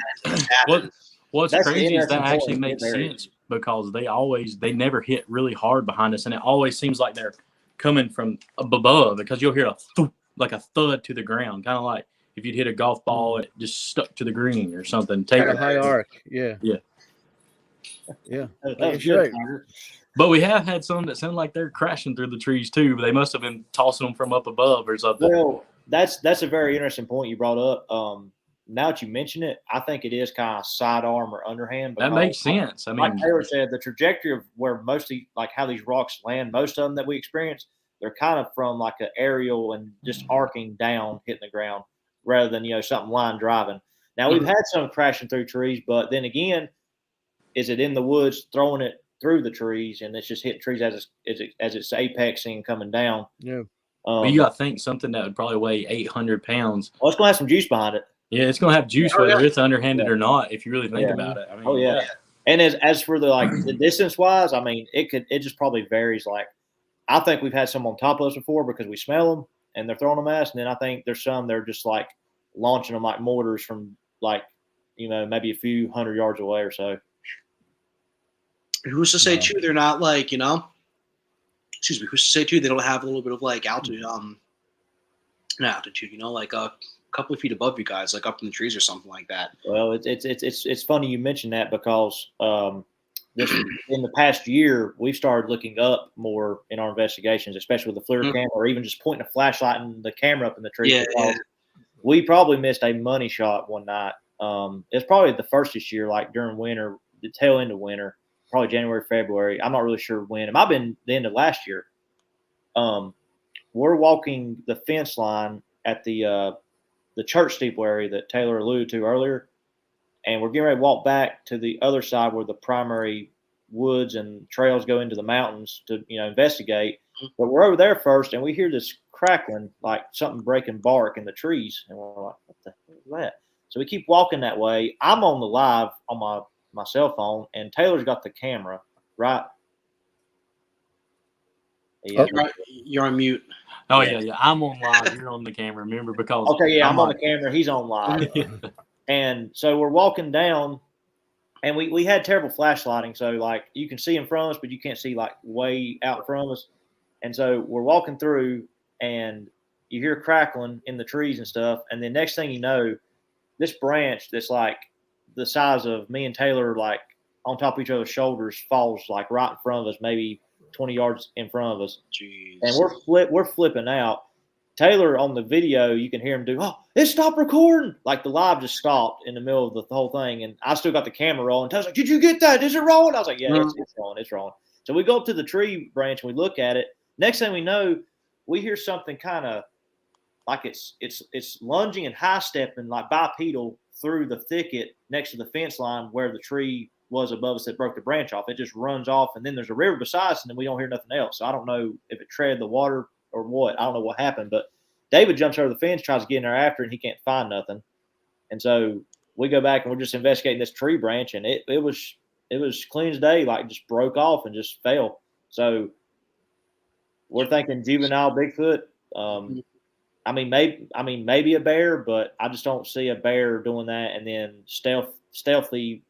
What's crazy is that actually makes sense because they never hit really hard behind us, and it always seems like they're coming from above because you'll hear a thump, like a thud to the ground, kind of like if you'd hit a golf ball and it just stuck to the green or something. Take a high arc, yeah. That's right. But we have had some that sound like they're crashing through the trees too. But they must have been tossing them from up above or something. Well, that's a very interesting point you brought up. now that you mention it, I think it is kind of sidearm or underhand. That makes sense. I mean, like Taylor said, the trajectory of where mostly like how these rocks land, most of them that we experience, they're kind of from like an aerial and just arcing down, hitting the ground, rather than something line driving. Now we've had some crashing through trees, but then again, is it in the woods throwing it through the trees and it's just hitting trees as it's apexing and coming down? Yeah. But you got to think something that would probably weigh 800 pounds. Well, it's going to have some juice behind it. Yeah, it's going to have juice whether it's underhanded or not, if you really think about it. I mean, And as for the distance wise, I mean, it just probably varies. Like, I think we've had some on top of us before because we smell them and they're throwing them at us. And then I think there's some that are just like launching them like mortars from like, maybe a few 100 yards away or so. Who's to say too? They're not like excuse me. Who's to say too? They don't have a little bit of like altitude, like a couple of feet above you guys, like up in the trees or something like that. Well, it's funny you mentioned that because in the past year we've started looking up more in our investigations, especially with the FLIR camera, or even just pointing a flashlight and the camera up in the tree. Yeah. We probably missed a money shot one night. It's probably the first this year, like during winter, the tail end of winter. Probably January, February. I'm not really sure when. It might have been the end of last year. We're walking the fence line at the church steeple area that Taylor alluded to earlier, and we're getting ready to walk back to the other side where the primary woods and trails go into the mountains to investigate. But we're over there first, and we hear this crackling, like something breaking bark in the trees, and we're like, "What the hell is that?" So we keep walking that way. I'm on the live on my cell phone, and Taylor's got the camera, right? Yeah. You're on mute. Oh, yeah. I'm on live. You're on the camera, remember? Because I'm on the camera. He's on live. And so we're walking down, and we had terrible flashlighting. So, like, you can see in front of us, but you can't see, like, way out in front of us. And so we're walking through, and you hear crackling in the trees and stuff. And then next thing you know, this branch that's, like, the size of me and Taylor, like on top of each other's shoulders, falls like right in front of us, maybe 20 yards in front of us. Jeez. And we're flipping out. Taylor on the video, you can hear him do, "Oh, it stopped recording!" Like the live just stopped in the middle of the whole thing, and I still got the camera rolling. Taylor's like, "Did you get that? Is it rolling?" I was like, "Yeah, it's rolling. It's rolling." So we go up to the tree branch and we look at it. Next thing we know, we hear something kind of like it's lunging and high stepping like bipedal through the thicket next to the fence line where the tree was above us that broke the branch off. It just runs off, and then there's a river beside us, and then we don't hear nothing else. So I don't know if it tread the water or what. I don't know what happened, but David jumps over the fence, tries to get in there after, and he can't find nothing. And so we go back and we're just investigating this tree branch, and it was clean as day, like just broke off and just fell. So we're thinking juvenile Bigfoot. Maybe a bear, but I just don't see a bear doing that and then stealthily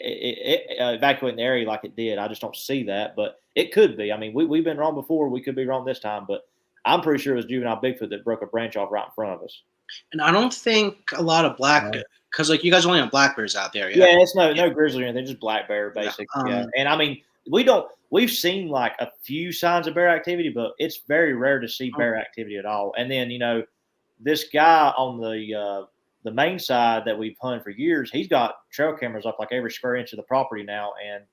evacuating the area like it did. I just don't see that, but it could be. I mean, we've been wrong before. We could be wrong this time, but I'm pretty sure it was juvenile Bigfoot that broke a branch off right in front of us. And I don't think a lot of because like you guys only have black bears out there. Yeah, it's no grizzly or anything, just black bear basically. And I mean, we've seen like a few signs of bear activity, but it's very rare to see bear activity at all. And then, this guy on the main side that we've hunted for years, he's got trail cameras up like every square inch of the property now, and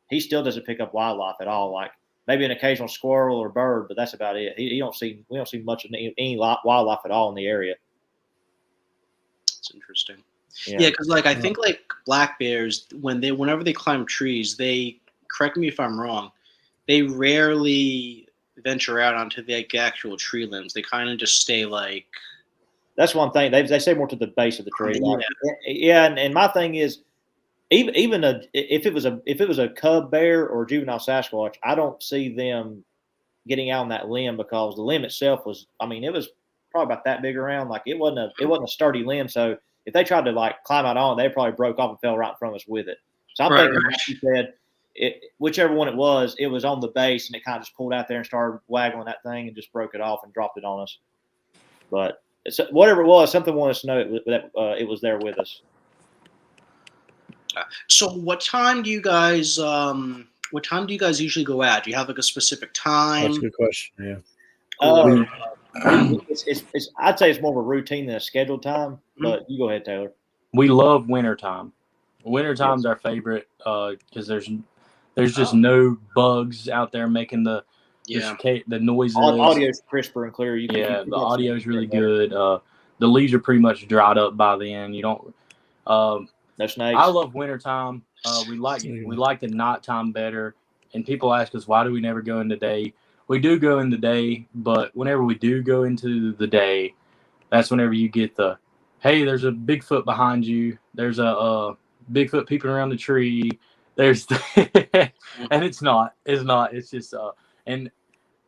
he still doesn't pick up wildlife at all. Like maybe an occasional squirrel or bird, but that's about it. We don't see much of any wildlife at all in the area. It's interesting. Yeah, because like I think like black bears, whenever they climb trees, they, correct me if I'm wrong, they rarely venture out onto the actual tree limbs. They kind of just stay like. That's one thing. They stay more to the base of the tree. And my thing is, even if it was a cub bear or a juvenile Sasquatch, I don't see them getting out on that limb because the limb itself was, it was probably about that big around. Like it wasn't a sturdy limb. So if they tried to like climb out on it, they probably broke off and fell right in front of us with it. So I'm thinking, like you said, whichever one it was on the base and it kind of just pulled out there and started waggling that thing and just broke it off and dropped it on us. But whatever it was, something wanted us to know that it was there with us. So what time do you guys usually go out? Do you have like a specific time? That's a good question. Yeah. I'd say it's more of a routine than a scheduled time. But you go ahead, Taylor. We love wintertime. Wintertime's our favorite because there's just no bugs out there making the noises. Audio's crisper and clear. The audio's really good. The leaves are pretty much dried up by then. You don't. No snakes. I love wintertime. We like the nighttime better. And people ask us, why do we never go in the day? We do go in the day, but whenever we do go into the day, that's whenever you get the, hey, there's a Bigfoot behind you. There's a Bigfoot peeping around the tree. There's, and it's not. It's just, and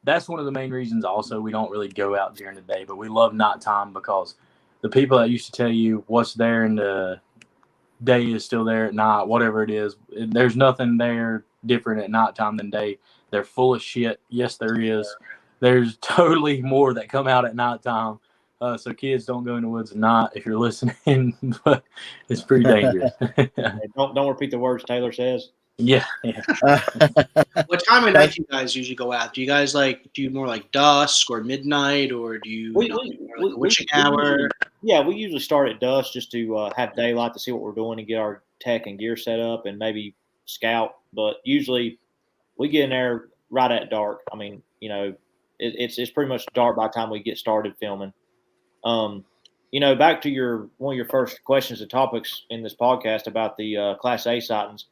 that's one of the main reasons also we don't really go out during the day, but we love nighttime because the people that used to tell you what's there in the day is still there at night, whatever it is. There's nothing there different at nighttime than day. They're full of shit. Yes, there is. There's totally more that come out at nighttime. So kids, don't go in the woods at night if you're listening. But it's pretty dangerous. Don't repeat the words Taylor says. Yeah. What time of night do you guys usually go out? Do you guys do more like dusk or midnight, or do you, witching hour? We usually start at dusk just to have daylight to see what we're doing and get our tech and gear set up and maybe scout. But usually we get in there right at dark. I mean, it's pretty much dark by the time we get started filming. Back to one of your first questions and topics in this podcast about the Class A sightings.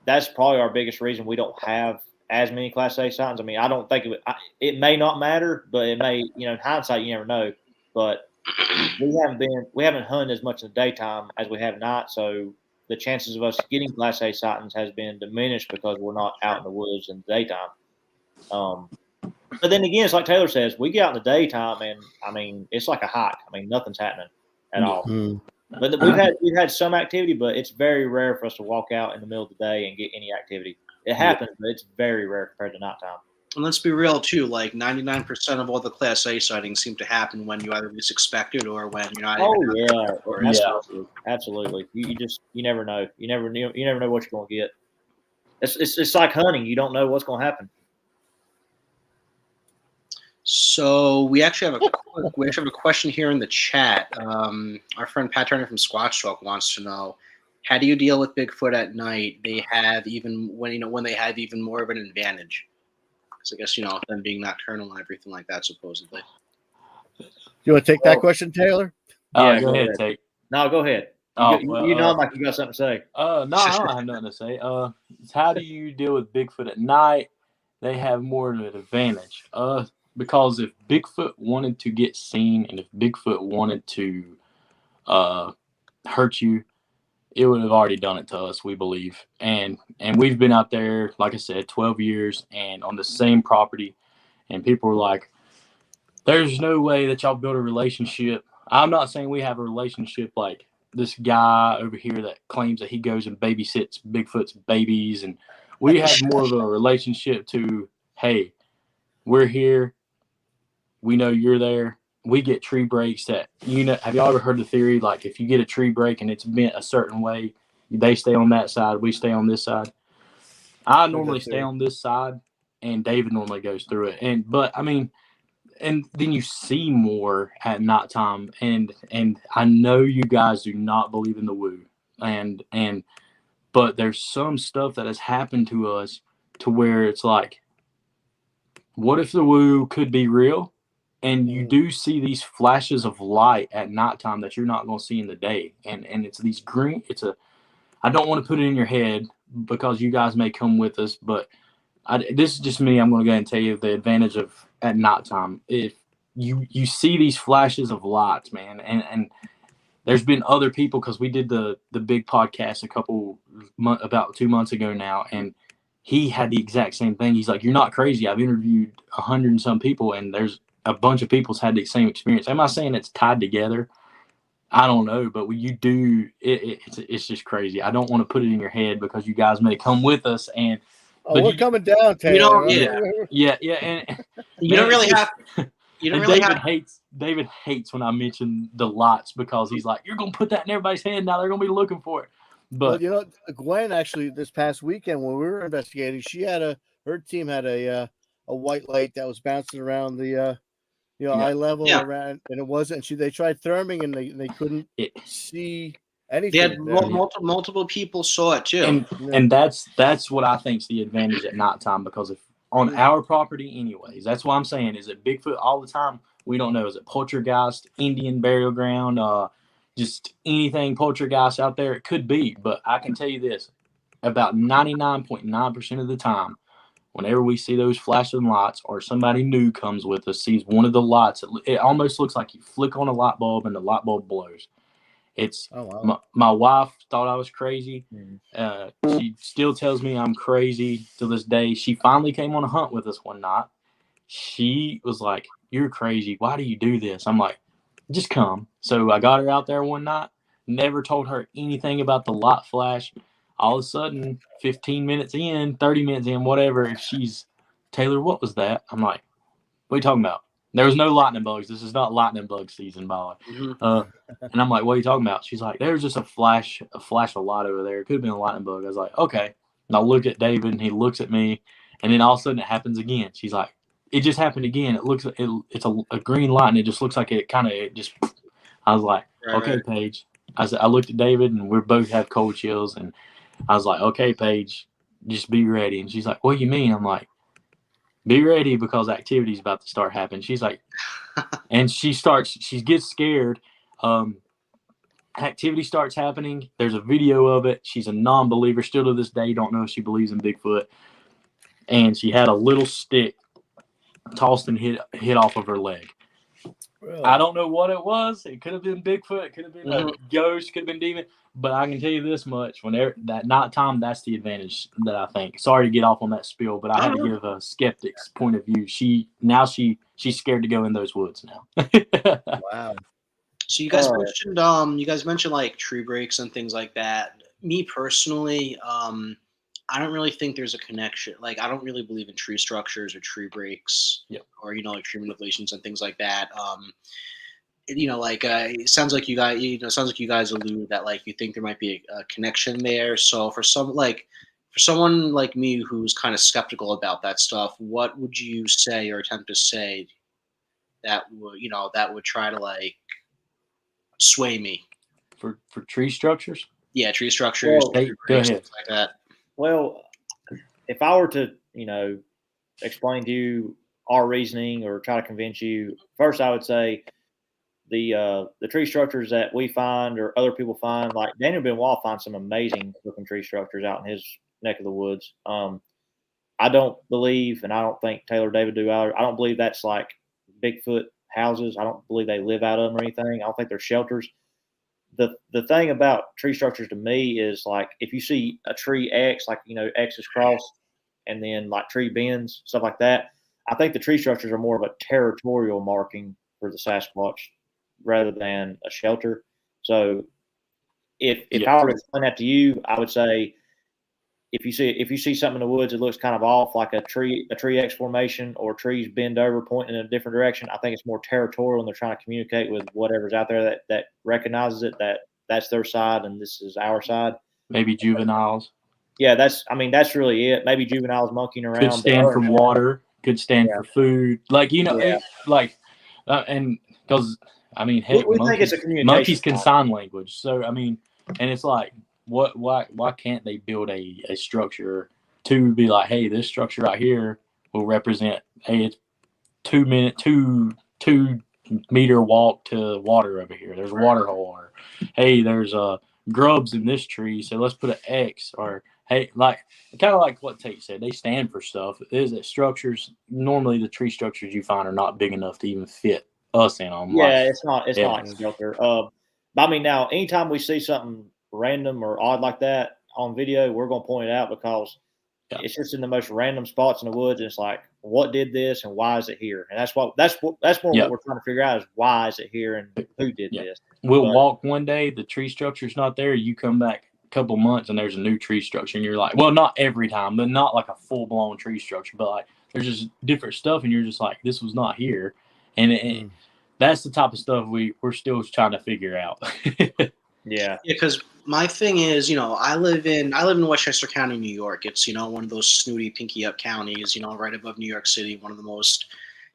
That's probably our biggest reason we don't have as many Class A sightings. I mean, I don't think it may not matter, but it may, in hindsight, you never know. But we haven't hunted as much in the daytime as we have night. So the chances of us getting Class A sightings has been diminished because we're not out in the woods in the daytime. But then again, it's like Taylor says, we get out in the daytime and I mean, it's like a hike. I mean, nothing's happening at all. Mm-hmm. But we've had some activity, but it's very rare for us to walk out in the middle of the day and get any activity. It happens, but it's very rare compared to nighttime. And let's be real too. 99% of all the Class A sightings seem to happen when you either least expect it or when you're not. Absolutely. You never know. You never know what you're going to get. It's like hunting. You don't know what's going to happen. So we actually have a question here in the chat. Our friend Pat Turner from Squatch Talk wants to know, how do you deal with Bigfoot at night? They have when they have even more of an advantage. So I guess them being nocturnal and everything like that, supposedly. You want to take that question, Taylor? Go ahead, Tate. No, go ahead. You know, like you got something to say. No, I don't have nothing to say. How do you deal with Bigfoot at night? They have more of an advantage. Because if Bigfoot wanted to get seen and if Bigfoot wanted to hurt you, it would have already done it to us, we believe. And we've been out there, like I said, 12 years and on the same property. And people were like, there's no way that y'all build a relationship. I'm not saying we have a relationship like this guy over here that claims that he goes and babysits Bigfoot's babies. And we have more of a relationship to, hey, we're here. We know you're there. We get tree breaks that, have y'all ever heard the theory? Like if you get a tree break and it's bent a certain way, they stay on that side, we stay on this side. I normally stay on this side and David normally goes through it. And then you see more at nighttime and I know you guys do not believe in the woo. But there's some stuff that has happened to us to where it's like, what if the woo could be real? And you do see these flashes of light at nighttime that you're not going to see in the day. And it's these green, I don't want to put it in your head because you guys may come with us, but this is just me. I'm going to go ahead and tell you the advantage of at nighttime. If you see these flashes of lights, man, and there's been other people, because we did the big podcast about 2 months ago now, and he had the exact same thing. He's like, you're not crazy. I've interviewed 100 and some people, and there's a bunch of people's had the same experience. Am I saying it's tied together? I don't know, but when you do, it's just crazy. I don't want to put it in your head because you guys may come with us. And we're coming down, Taylor. Yeah, and you don't really have. You don't really have. David hates when I mention the lots because he's like, you're gonna put that in everybody's head now. They're gonna be looking for it. But Gwen actually this past weekend when we were investigating, her team had a a white light that was bouncing around the eye level around, and it wasn't. They tried therming and they couldn't see anything. They had multiple people saw it too, and that's what I think's the advantage at nighttime, because if on our property, anyways, that's what I'm saying. Is it Bigfoot all the time? We don't know. Is it poltergeist, Indian burial ground, just anything poltergeist out there? It could be, but I can tell you this: about 99.9% of the time, whenever we see those flashing lights, or somebody new comes with us, sees one of the lights, it almost looks like you flick on a light bulb and the light bulb blows. It's my wife thought I was crazy. She still tells me I'm crazy to this day. She finally came on a hunt with us one night. She was like, "You're crazy. Why do you do this?" I'm like, "Just come." So I got her out there one night, never told her anything about the light flash. All of a sudden, 15 minutes in, 30 minutes in, whatever, if she's, "Taylor, what was that?" I'm like, "What are you talking about?" There was no lightning bugs. This is not lightning bug season, by the way. And I'm like, "What are you talking about?" She's like, "There's just a flash of light over there. It could have been a lightning bug." I was like, "Okay." And I look at David, and he looks at me, and then all of a sudden it happens again. She's like, "It just happened again. It's a green light, and it just looks like it just." I was like, "Okay, Paige." I looked at David, and we both have cold chills, and I was like, "Okay, Paige, just be ready." And she's like, "What do you mean?" I'm like, "Be ready, because activity's about to start happening." She's like, and she gets scared. Activity starts happening. There's a video of it. She's a non-believer still to this day. Don't know if she believes in Bigfoot. And she had a little stick tossed and hit off of her leg. Really? I don't know what it was. It could have been Bigfoot. It could have been a ghost. Could have been demon. But I can tell you this much: that nighttime, that's the advantage that I think. Sorry to get off on that spiel, but I had to give a skeptic's point of view. She's scared to go in those woods now. Wow. So you guys mentioned like tree breaks and things like that. Me personally, I don't really think there's a connection. Like, I don't really believe in tree structures or tree breaks, or like tree manipulations and things like that. It sounds like you guys allude that like you think there might be a connection there. So for someone like me who's kind of skeptical about that stuff, what would you say or attempt to say that would try to like sway me for tree structures? Yeah, tree structures, go ahead. Things like that. Well, if I were to, explain to you our reasoning or try to convince you, first I would say the tree structures that we find or other people find, like Daniel Benoit finds some amazing looking tree structures out in his neck of the woods. I don't believe, and I don't think Taylor David do either, I don't believe that's like Bigfoot houses. I don't believe they live out of them or anything. I don't think they're shelters. The thing about tree structures to me is like if you see a tree X, like X is crossed, and then like tree bends, stuff like that. I think the tree structures are more of a territorial marking for the Sasquatch rather than a shelter. So if I were to explain that to you, I would say if you see something in the woods that looks kind of off, like a tree X formation or trees bend over pointing in a different direction, I think it's more territorial and they're trying to communicate with whatever's out there that recognizes it, that's their side and this is our side. Maybe juveniles. Yeah, that's really it. Maybe juveniles monkeying around. Could stand for water. Could stand for food. And because heck, we think it's a communication. Monkeys can sign language. So and it's like, why can't they build a structure to be like, hey, this structure right here will represent, hey, it's 2 meter walk to water over here. There's a water hole, or hey, there's grubs in this tree, so let's put an X, or hey, like kind of like what Tate said, they stand for stuff. Is that structures? Normally, the tree structures you find are not big enough to even fit us in them. Yeah, it's not like a shelter. Now, anytime we see something random or odd like that on video, we're going to point it out because it's just in the most random spots in the woods. And it's like, what did this and why is it here? And that's more what we're trying to figure out is why is it here and who did this. We'll walk one day, the tree structure's not there. You come back a couple months and there's a new tree structure, and you're like, well, not every time, but not like a full blown tree structure, but like there's just different stuff, and you're just like, this was not here, and that's the type of stuff we're still trying to figure out. Because my thing is, I live in Westchester County, New York. It's, one of those snooty, pinky up counties, right above New York City, one of the most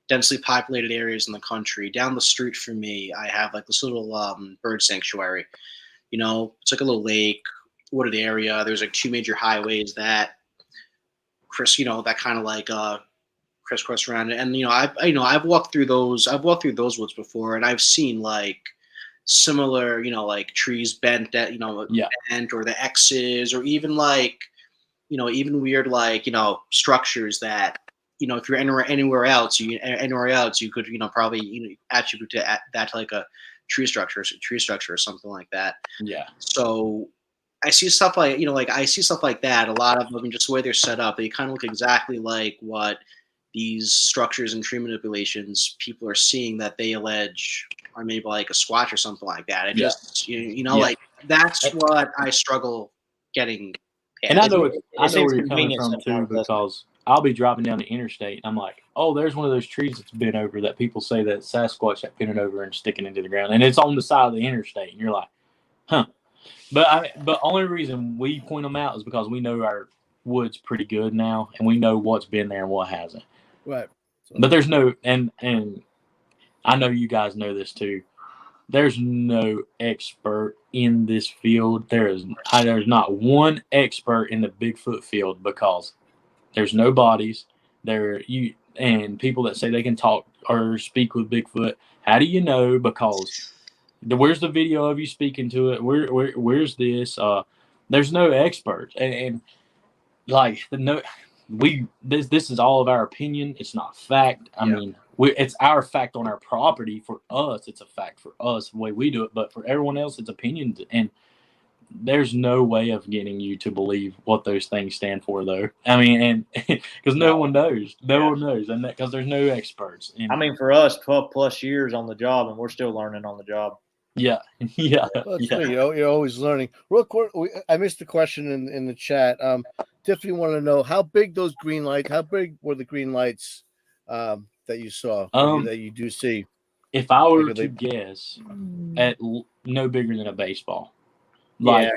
densely populated areas in the country. Down the street from me, I have like this little bird sanctuary. It's like a little lake, wooded area. There's like 2 major highways that that kind of like crisscross around it. And I've walked through those woods before, and I've seen like similar, like trees bent that, bent, or the X's, or even like, even weird like, structures that, if you're anywhere else, you could, probably, attribute that to like a tree structure or something like that. Yeah. So I see stuff like, I see stuff like that. A lot of them, just the way they're set up, they kind of look exactly like what these structures and tree manipulations people are seeing that they allege are maybe like a Squatch or something like that. It just, like that's what I struggle getting past. And I know where you're coming from too, because I'll be driving down the interstate and I'm like, oh, there's one of those trees that's bent over that people say that Sasquatch had bent it over and sticking into the ground, and it's on the side of the interstate, and you're like, huh. But only reason we point them out is because we know our woods pretty good now, and we know what's been there and what hasn't. Right. But there's no, and I know you guys know this too. There's no expert in this field. There's not one expert in the Bigfoot field, because there's no bodies there. And people that say they can talk or speak with Bigfoot. How do you know? Because where's the video of you speaking to it? Where's this? There's no experts, and like this is all of our opinion. It's not fact. I mean, it's our fact on our property. For us, it's a fact for us the way we do it. But for everyone else, it's opinions. And there's no way of getting you to believe what those things stand for, though. I mean, and because no one knows, and because there's no experts. And, I mean, for us, 12 plus years on the job, and we're still learning on the job. Yeah. Well, you're always learning. Real quick, I missed the question in the chat. Tiffany wanted to know how big those green lights. How big were the green lights that you saw? That you do see. If I were to guess, at no bigger than a baseball. Like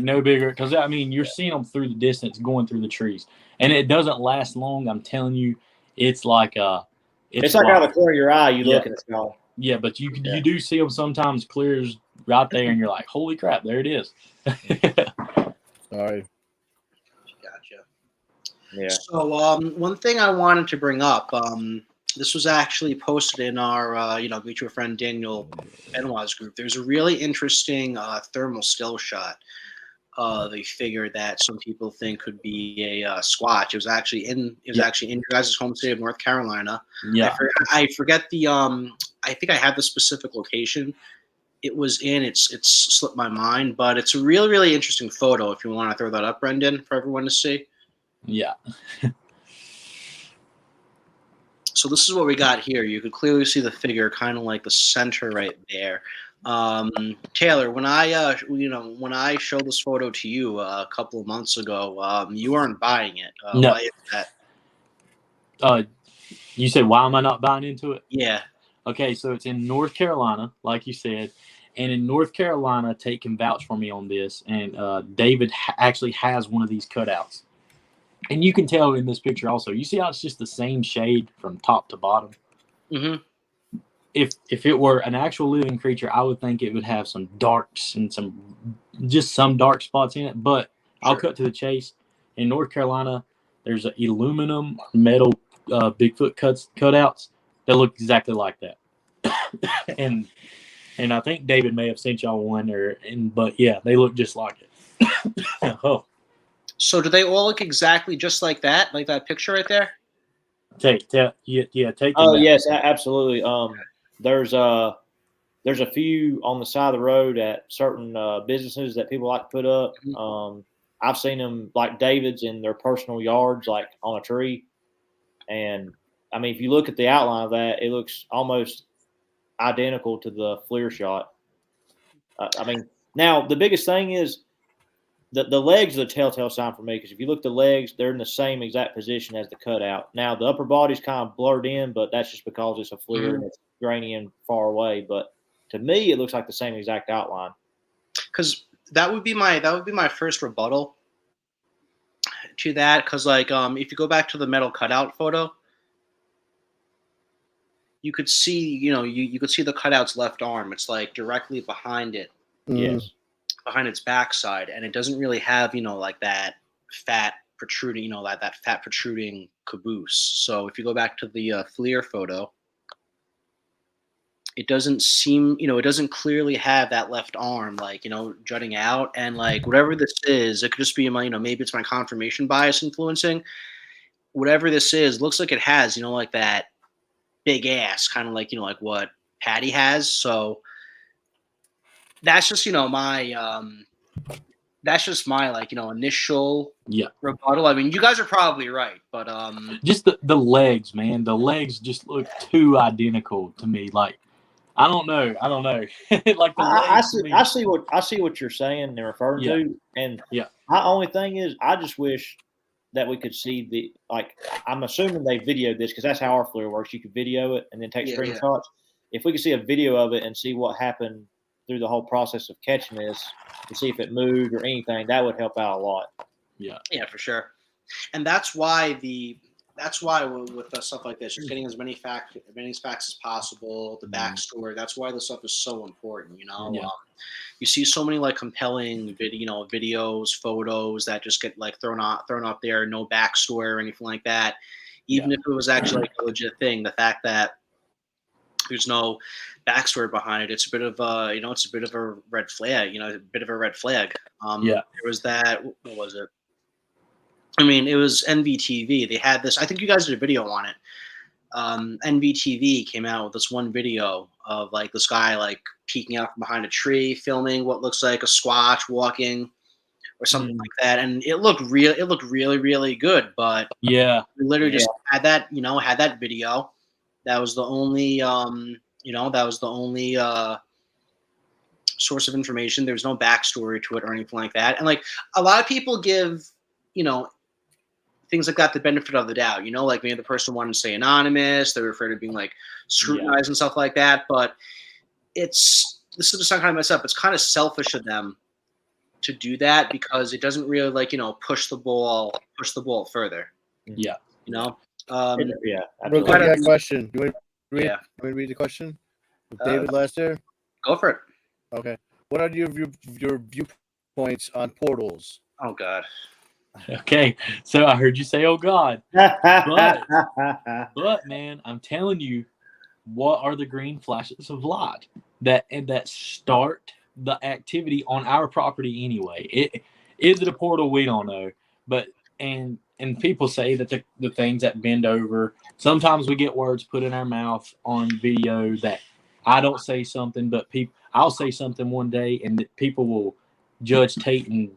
no bigger, because I mean you're seeing them through the distance, going through the trees, and it doesn't last long. I'm telling you, it's like it's like out of the corner of your eye. You look and it's gone. Yeah, but you do see them sometimes clear as right there, and you're like, holy crap, there it is. Sorry. Gotcha. Yeah. So one thing I wanted to bring up, this was actually posted in our mutual friend Daniel Benoit's group. There's a really interesting thermal still shot. They figure that some people think could be a Squatch. It was actually in your guys' home state of North Carolina. Yeah. I forget the I think I have the specific location it was in. It's slipped my mind, but it's a really, really interesting photo. If you want to throw that up, Brendon, for everyone to see. Yeah. So this is what we got here. You could clearly see the figure, kind of like the center right there. Taylor, when I showed this photo to you a couple of months ago, you weren't buying it. No. Why is that? You said, why am I not buying into it? Yeah. Okay, so it's in North Carolina, like you said. And in North Carolina, Tate can vouch for me on this. And David actually has one of these cutouts. And you can tell in this picture also. You see how it's just the same shade from top to bottom? Mm-hmm. If it were an actual living creature, I would think it would have some darks and some dark spots in it. But I'll cut to the chase. In North Carolina, there's an aluminum metal Bigfoot cutouts that look exactly like that. and I think David may have sent y'all one, but yeah, they look just like it. Oh. So do they all look exactly just like that picture right there? Take. Oh yes, absolutely. There's a few on the side of the road at certain businesses that people like to put up. I've seen them like David's in their personal yards, like on a tree. And I mean, if you look at the outline of that, it looks almost identical to the FLIR shot. I mean, now the biggest thing is the legs are the telltale sign for me, because if you look at the legs, they're in the same exact position as the cutout. Now the upper body's kind of blurred in, but that's just because it's a FLIR and it's grainy and far away. But to me, it looks like the same exact outline. Because that would be my first rebuttal to that, because like if you go back to the metal cutout photo, you could see you could see the cutout's left arm. It's like directly behind it. Yes. Behind its backside, and it doesn't really have like that fat protruding, that fat protruding caboose. So if you go back to the FLIR photo, it doesn't seem, it doesn't clearly have that left arm jutting out, and like whatever this is, it could just be my, maybe it's my confirmation bias influencing. Whatever this is, looks like it has, like that big ass, kind of like like what Patty has. So that's just my initial rebuttal. I mean, you guys are probably right, but just the legs, man. The legs just look too identical to me. Like I don't know. Like the I see what you're saying and referring to, and my only thing is I just wish that we could see the, like, I'm assuming they videoed this because that's how our FLIR works. You can video it and then take screenshots. If we could see a video of it and see what happened through the whole process of catching this to see if it moved or anything, that would help out a lot. Yeah, for sure. And that's why with stuff like this, just getting as many facts as possible, the backstory. That's why this stuff is so important. You see so many like compelling videos, photos that just get like thrown up there, no backstory or anything like that. Even if it was actually like a legit thing, the fact that there's no backstory behind it, it's a bit of a red flag. There was that. What was it? I mean, it was NVTV. They had this. I think you guys did a video on it. NVTV came out with this one video of like this guy like peeking out from behind a tree, filming what looks like a Squatch walking or something like that, and it looked really, really good. But we literally just had that video. That was the only source of information. There was no backstory to it or anything like that. And like a lot of people give things like that the benefit of the doubt. Like maybe the person wanted to stay anonymous, they're afraid of being like scrutinized and stuff like that. But this is just kind of messed up. It's kind of selfish of them to do that because it doesn't really push the ball further. Yeah. Real quick, I got a question. Do you want to read the question? David Lester? Go for it. Okay. What are your viewpoints on portals? Oh, God. Okay. So I heard you say, oh, God. But man, I'm telling you, what are the green flashes of light that start the activity on our property anyway? Is it a portal? We don't know. But and people say that the things that bend over, sometimes we get words put in our mouth on video that I don't say something, but I'll say something one day and people will judge Tate and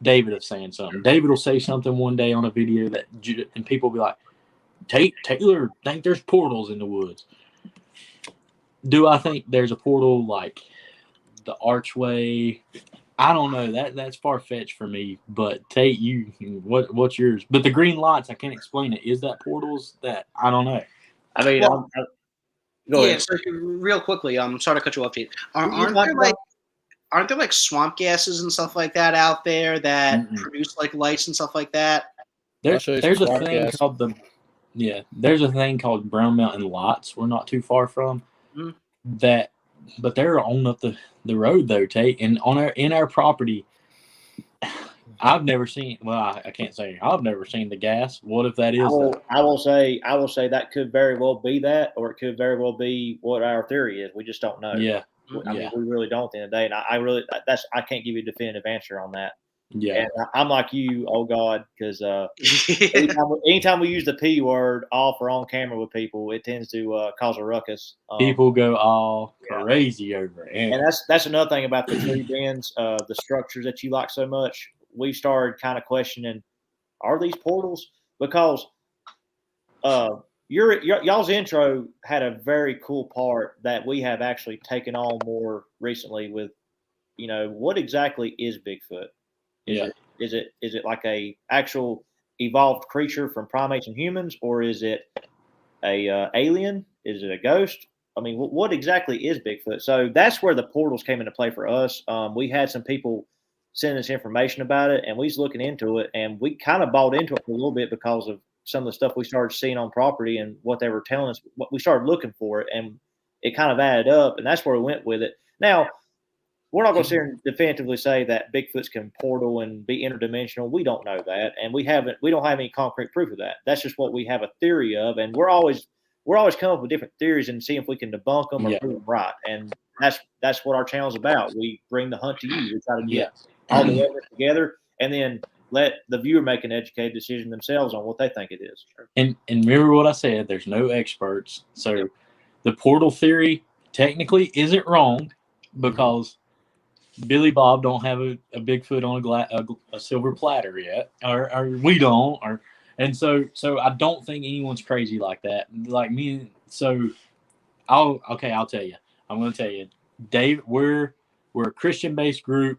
David of saying something. David will say something one day on a video and people will be like, Taylor think there's portals in the woods. Do I think there's a portal like the archway? I don't know. That's far fetched for me. But Tate, what's yours? But the green lights, I can't explain it. Is that portals? That I don't know. I mean, go ahead. So real quickly, I'm sorry to cut you off, Tate. Aren't there like swamp gases and stuff like that out there that produce like lights and stuff like that? There's a thing called there's a thing called Brown Mountain Lights. We're not too far from that. But they're on up the road though, Tate, and in our property. I've never seen. Well, I can't say I've never seen the gas. What if that is? I will say that could very well be that, or it could very well be what our theory is. We just don't know. Yeah, I mean, we really don't at the end of the day, and I can't give you a definitive answer on that. Yeah, and I'm like you, oh God, because anytime we use the P word off or on camera with people, it tends to cause a ruckus. People go all crazy over it, and that's another thing about the tree bends, the structures that you like so much. We started kind of questioning, are these portals? Because y'all's intro had a very cool part that we have actually taken on more recently with, what exactly is Bigfoot? Is it like a actual evolved creature from primates and humans, or is it a alien? Is it a ghost? I mean, what exactly is Bigfoot? So that's where the portals came into play for us. We had some people sending us information about it, and we was looking into it, and we kind of bought into it for a little bit because of some of the stuff we started seeing on property and what they were telling us. What we started looking for it, and it kind of added up, and that's where we went with it. Now, we're not going to sit here and definitively say that Bigfoots can portal and be interdimensional. We don't know that, and we don't have any concrete proof of that. That's just what we have a theory of, and we're always coming up with different theories and seeing if we can debunk them or prove them right. And that's what our channel's about. We bring the hunt to you. We try to get all the evidence together, and then let the viewer make an educated decision themselves on what they think it is. And remember what I said. There's no experts, so the portal theory technically isn't wrong because Billy Bob don't have a Bigfoot on a silver platter yet, or we don't, and so I don't think anyone's crazy like that. Like me, so I'll tell you. I'm going to tell you, Dave. We're a Christian-based group.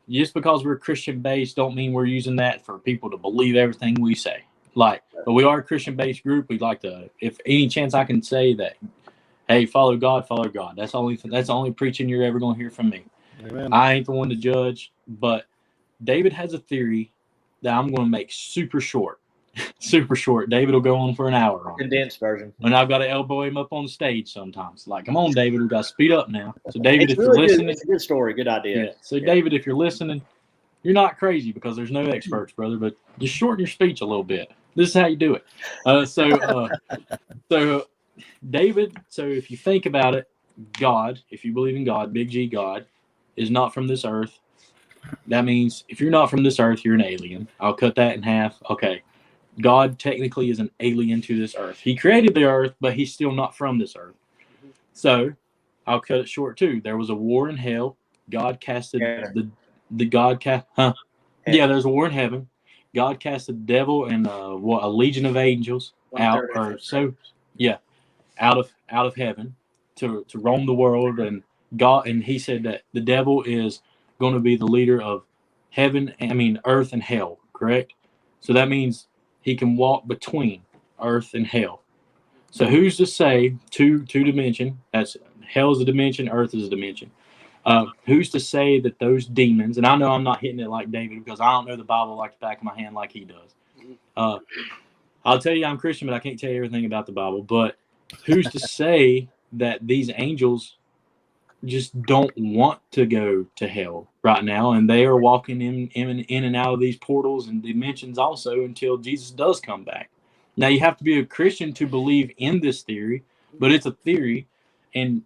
Just because we're Christian-based, don't mean we're using that for people to believe everything we say. But we are a Christian-based group. We'd like to, if any chance I can say that, hey, follow God, follow God. That's the only preaching you're ever going to hear from me. Amen. I ain't the one to judge, but David has a theory that I'm going to make super short. Super short. David will go on for an hour on Condensed version. And I've got to elbow him up on stage sometimes. Like, come on, David, we've got to speed up now. So, David, if really you're listening. It's a good story. Good idea. Yeah. So, David, if you're listening, you're not crazy because there's no experts, brother, but just shorten your speech a little bit. This is how you do it. So, David, so if you think about it, God, if you believe in God, big G God, is not from this earth. That means if you're not from this earth, you're an alien. I'll cut that in half. Okay. God technically is an alien to this earth. He created the earth, but he's still not from this earth. So I'll cut it short too. There was a war in hell. God casted Yeah, there's a war in heaven. God casted the devil and a legion of angels out of heaven to roam the world, and God, and he said that the devil is going to be the leader of earth and hell, correct? So that means he can walk between earth and hell. So who's to say two dimension? That's hell is a dimension, earth is a dimension. Who's to say that those demons? And I know I'm not hitting it like David because I don't know the Bible like the back of my hand like he does. I'll tell you I'm Christian, but I can't tell you everything about the Bible. But who's to say that these angels just don't want to go to hell right now, and they are walking in and out of these portals and dimensions also until Jesus does come back. Now you have to be a Christian to believe in this theory, but it's a theory, and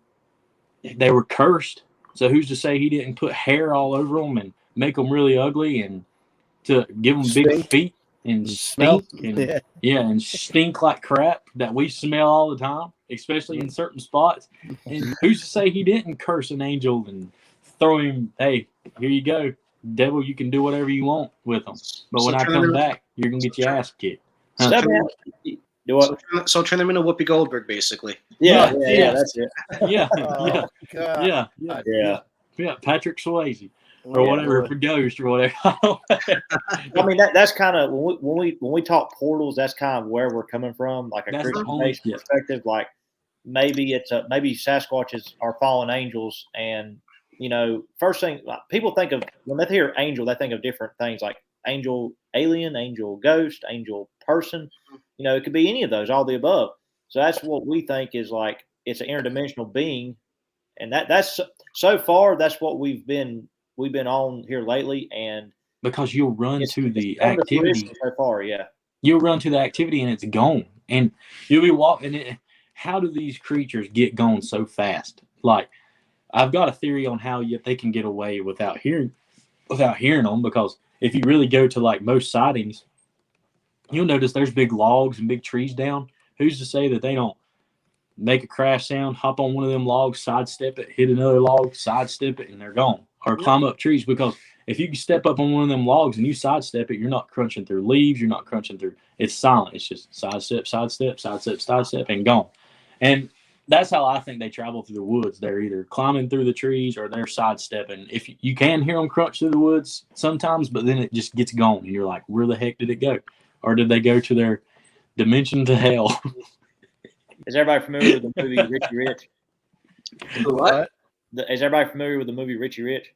they were cursed. So who's to say he didn't put hair all over them and make them really ugly and to give them big feet and stink and stink like crap that we smell all the time, especially in certain spots. And who's to say he didn't curse an angel and throw him, hey, here you go, devil, you can do whatever you want with them. But when I come back, you're going to get your ass kicked. Huh? So turn them into Whoopi Goldberg, basically. Yeah, that's it. Yeah, Patrick Swayze. Or whatever, for Ghost or whatever. I mean, that's kind of when we talk portals, that's kind of where we're coming from, like a Christian-based perspective. Like maybe maybe Sasquatches are fallen angels, and first thing people think of when they hear angel, they think of different things like angel, alien, angel, ghost, angel, person. It could be any of those, all the above. So that's what we think is like it's an interdimensional being, and that's so far that's what we've been on here lately. And because you'll run to the activity so far, you'll run to the activity and it's gone, and you'll be walking. How do these creatures get gone so fast? Like, I've got a theory on how they can get away without hearing them, because if you really go to like most sightings, you'll notice there's big logs and big trees down. Who's to say that they don't make a crash sound, hop on one of them logs, sidestep it, hit another log, sidestep it, and they're gone? Or climb up trees, because if you step up on one of them logs and you sidestep it, you're not crunching through leaves, you're not crunching through, it's silent. It's just sidestep, sidestep, sidestep, sidestep, and gone. And that's how I think they travel through the woods. They're either climbing through the trees or they're sidestepping. If you can hear them crunch through the woods sometimes, but then it just gets gone, and you're like, where the heck did it go? Or did they go to their dimension to hell? Is everybody familiar with the movie Richie Rich? What? Is everybody familiar with the movie Richie Rich?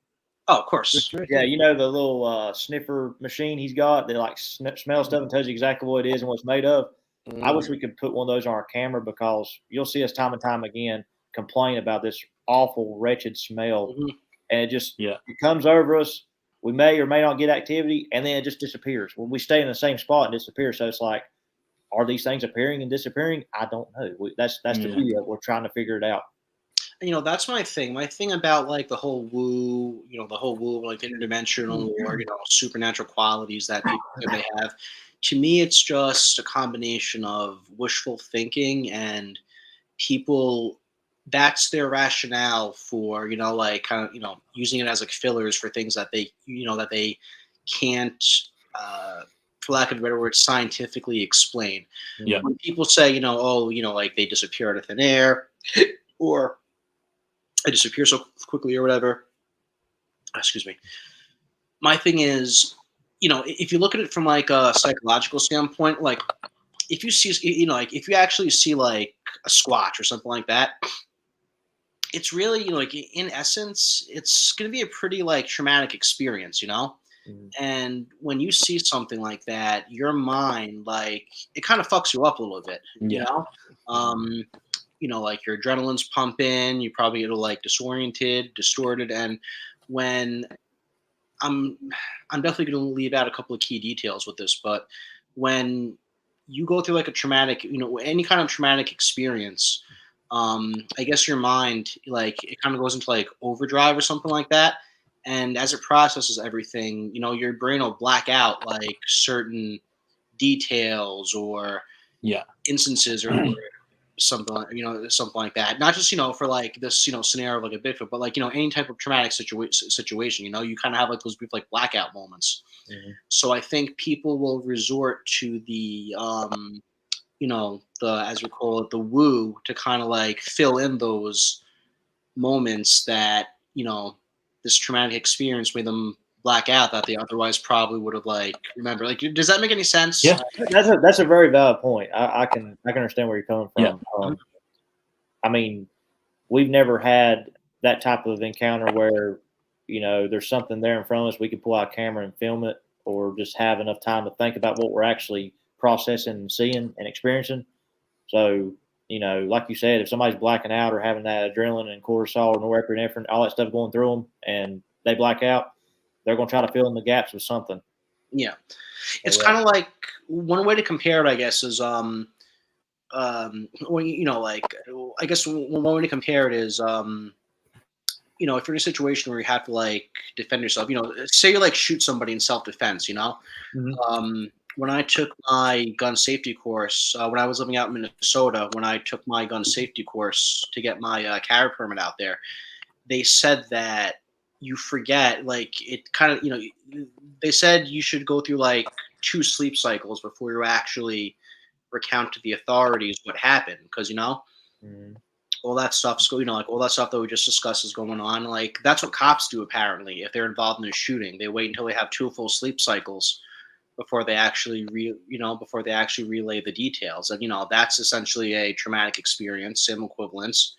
Oh, of course. Yeah, you know the little sniffer machine he's got that like smells stuff and tells you exactly what it is and what it's made of. I wish we could put one of those on our camera because you'll see us time and time again complain about this awful, wretched smell, and it just it comes over us. We may or may not get activity, and then it just disappears. When we stay in the same spot and disappear, so it's like, are these things appearing and disappearing? I don't know. That's the beauty of it. We're trying to figure it out. That's my thing. My thing about like the whole woo, like interdimensional or supernatural qualities that people may have. To me, it's just a combination of wishful thinking and people. That's their rationale for like kind of using it as like fillers for things that they that they can't, for lack of a better word, scientifically explain. Yeah. When people say like they disappear out of thin air, or I disappear so quickly or whatever. Excuse me. My thing is, if you look at it from like a psychological standpoint, like if you see, like if you actually see like a Squatch or something like that, it's really, like in essence, it's going to be a pretty like traumatic experience, And when you see something like that, your mind, like it kind of fucks you up a little bit, like your adrenaline's pumping, you probably get like disoriented, distorted. And when I'm definitely going to leave out a couple of key details with this, but when you go through like a traumatic, any kind of traumatic experience, I guess your mind, like it kind of goes into like overdrive or something like that. And as it processes everything, your brain will black out like certain details or instances or something like that. Not just for like this scenario of like a Bigfoot, but like any type of traumatic situation. You kind of have like those brief like blackout moments. So I think people will resort to the the, as we call it, the woo, to kind of like fill in those moments that this traumatic experience made them black out that they otherwise probably would have like remember. Like, does that make any sense? Yeah, that's a very valid point. I can understand where you're coming from. Yeah. I mean, we've never had that type of encounter where there's something there in front of us, we can pull out a camera and film it, or just have enough time to think about what we're actually processing and seeing and experiencing. So like you said, if somebody's blacking out or having that adrenaline and cortisol or norepinephrine, all that stuff going through them, and they black out, they're going to try to fill in the gaps with something. Yeah. It's kind of like one way to compare it, I guess, is when like I guess one way to compare it is if you're in a situation where you have to like defend yourself, say you like shoot somebody in self-defense, when I took my gun safety course, when I was living out in Minnesota, when I took my gun safety course to get my carry permit out there, they said that you forget, like it kind of, they said you should go through like 2 sleep cycles before you actually recount to the authorities what happened. Because, all that stuff's, like all that stuff that we just discussed is going on. Like that's what cops do apparently. If they're involved in a shooting, they wait until they have 2 full sleep cycles before they actually relay the details. And, that's essentially a traumatic experience, same equivalence.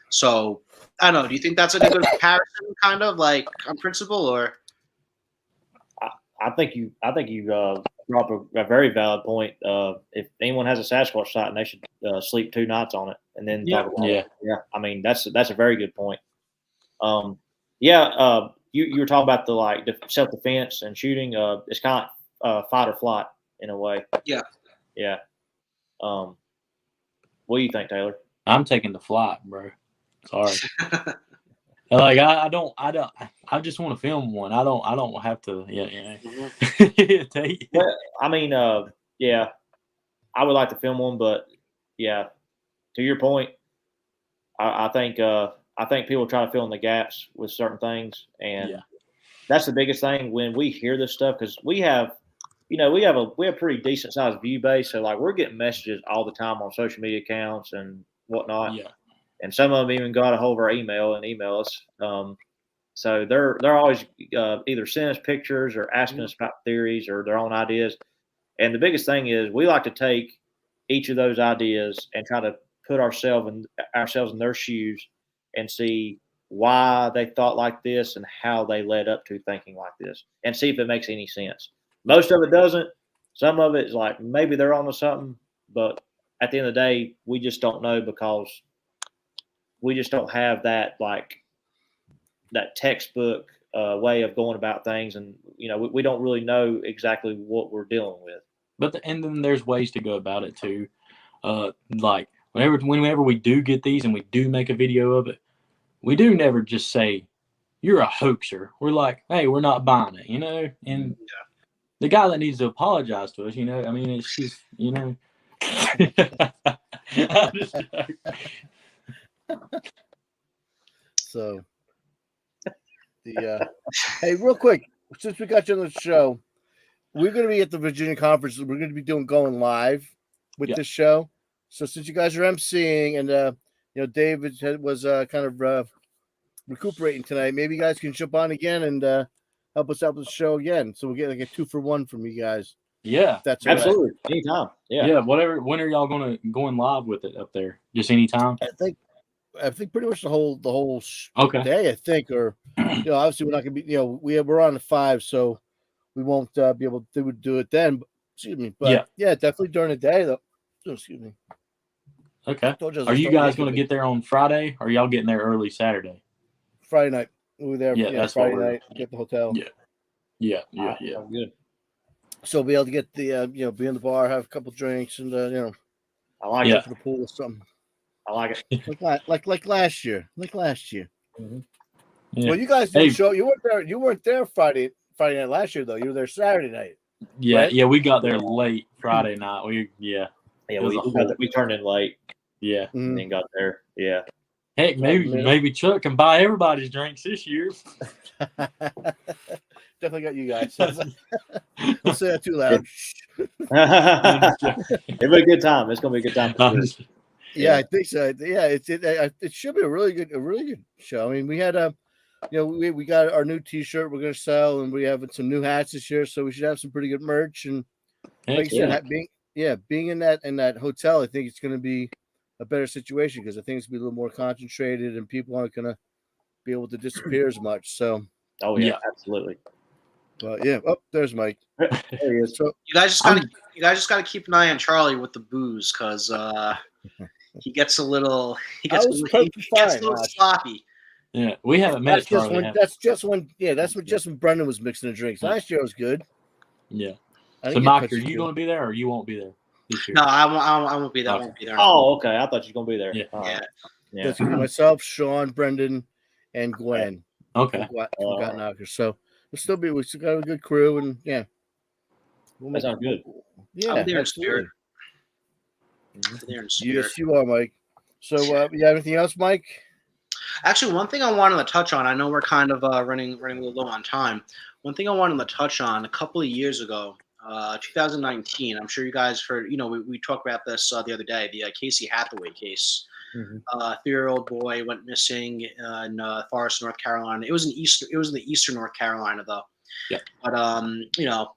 So I don't know. Do you think that's a good comparison, kind of like on principle, or? I think you brought up a very valid point. If anyone has a Sasquatch sighting, they should sleep 2 nights on it and then talk about it. Yeah. I mean, that's a very good point. You were talking about the like self-defense and shooting. It's kind of fight or flight in a way. Yeah. Yeah. What do you think, Taylor? I'm taking the flight, bro. Sorry. Like I just want to film one. I don't have to. Yeah. Well, I mean, yeah, I would like to film one, but yeah, to your point, I think people try to fill in the gaps with certain things, and that's the biggest thing when we hear this stuff, because we have a pretty decent sized view base, so like we're getting messages all the time on social media accounts and whatnot. Yeah. And some of them even got a hold of our email and email us. So they're always either sending us pictures or asking us about theories or their own ideas. And the biggest thing is we like to take each of those ideas and try to put ourselves in their shoes and see why they thought like this and how they led up to thinking like this, and see if it makes any sense. Most of it doesn't. Some of it is like maybe they're onto something, but at the end of the day, we just don't know because we just don't have that that textbook way of going about things, and we don't really know exactly what we're dealing with. But and then there's ways to go about it too. Like whenever we do get these and we do make a video of it, we do never just say you're a hoaxer. We're like, hey, we're not buying it, and the guy that needs to apologize to us, I mean, it's just, So hey, real quick, since we got you on the show, we're going to be at the Virginia conference. We're going to be going live with this show. So since you guys are emceeing and David was kind of recuperating tonight, maybe you guys can jump on again and help us out with the show again. So we'll get like a 2-for-1 from you guys. Yeah, that's absolutely right. Anytime. Yeah, whatever. When are y'all going live with it up there? Just anytime. I think pretty much the whole day. I think, or obviously we're not gonna be. We're on the 5, so we won't be able to do it then. Excuse me, but yeah, definitely during the day though. Oh, excuse me. Okay. Are you guys going to get there on Friday, or are y'all getting there early Saturday? Friday night. We were there. Yeah, that's Friday night. Get the hotel. Yeah. Good. So we'll be able to get the be in the bar, have a couple drinks, and I like it. For the pool or something. I like it. like last year. Mm-hmm. Yeah. Well, you guys didn't show. You weren't there. You weren't there Friday night last year though. You were there Saturday night. Yeah, right? Yeah. We got there late Friday night. We turned in late. Yeah, and then got there. Yeah. Heck, maybe Chuck can buy everybody's drinks this year. Definitely got you guys. Don't say that too loud. It'll be a good time. It's gonna be a good time. Yeah, I think so. Yeah, it should be a really good show. I mean, we had we got our new T-shirt we're gonna sell, and we have some new hats this year, so we should have some pretty good merch. And like you said, being in that hotel, I think it's gonna be a better situation because I think it's gonna be a little more concentrated, and people aren't gonna be able to disappear as much. So, absolutely. But there's Mike. There he is. So you guys just gotta keep an eye on Charlie with the booze because he gets a little sloppy. Yeah, we haven't met Charlie. That's just when Brendon was mixing the drinks. Last year was good. Yeah. So, Mike, are you going to be there, or you won't be there this year? No, I won't be there. I won't be there. Oh, okay. I thought you were going to be there. Yeah. It's myself, Sean, Brendon, and Gwen. Okay. Got knockers. So we still got a good crew, and that sounds good. Yeah, I'm there in spirit. Yes, you are, Mike. So, you have anything else, Mike? Actually, one thing I wanted to touch on. I know we're kind of running a little low on time. One thing I wanted to touch on a couple of years ago, 2019. I'm sure you guys heard. We talked about this the other day. The Casey Hathaway case. 3-year-old boy went missing in Forest, North Carolina. It was in the eastern North Carolina though. Yeah. But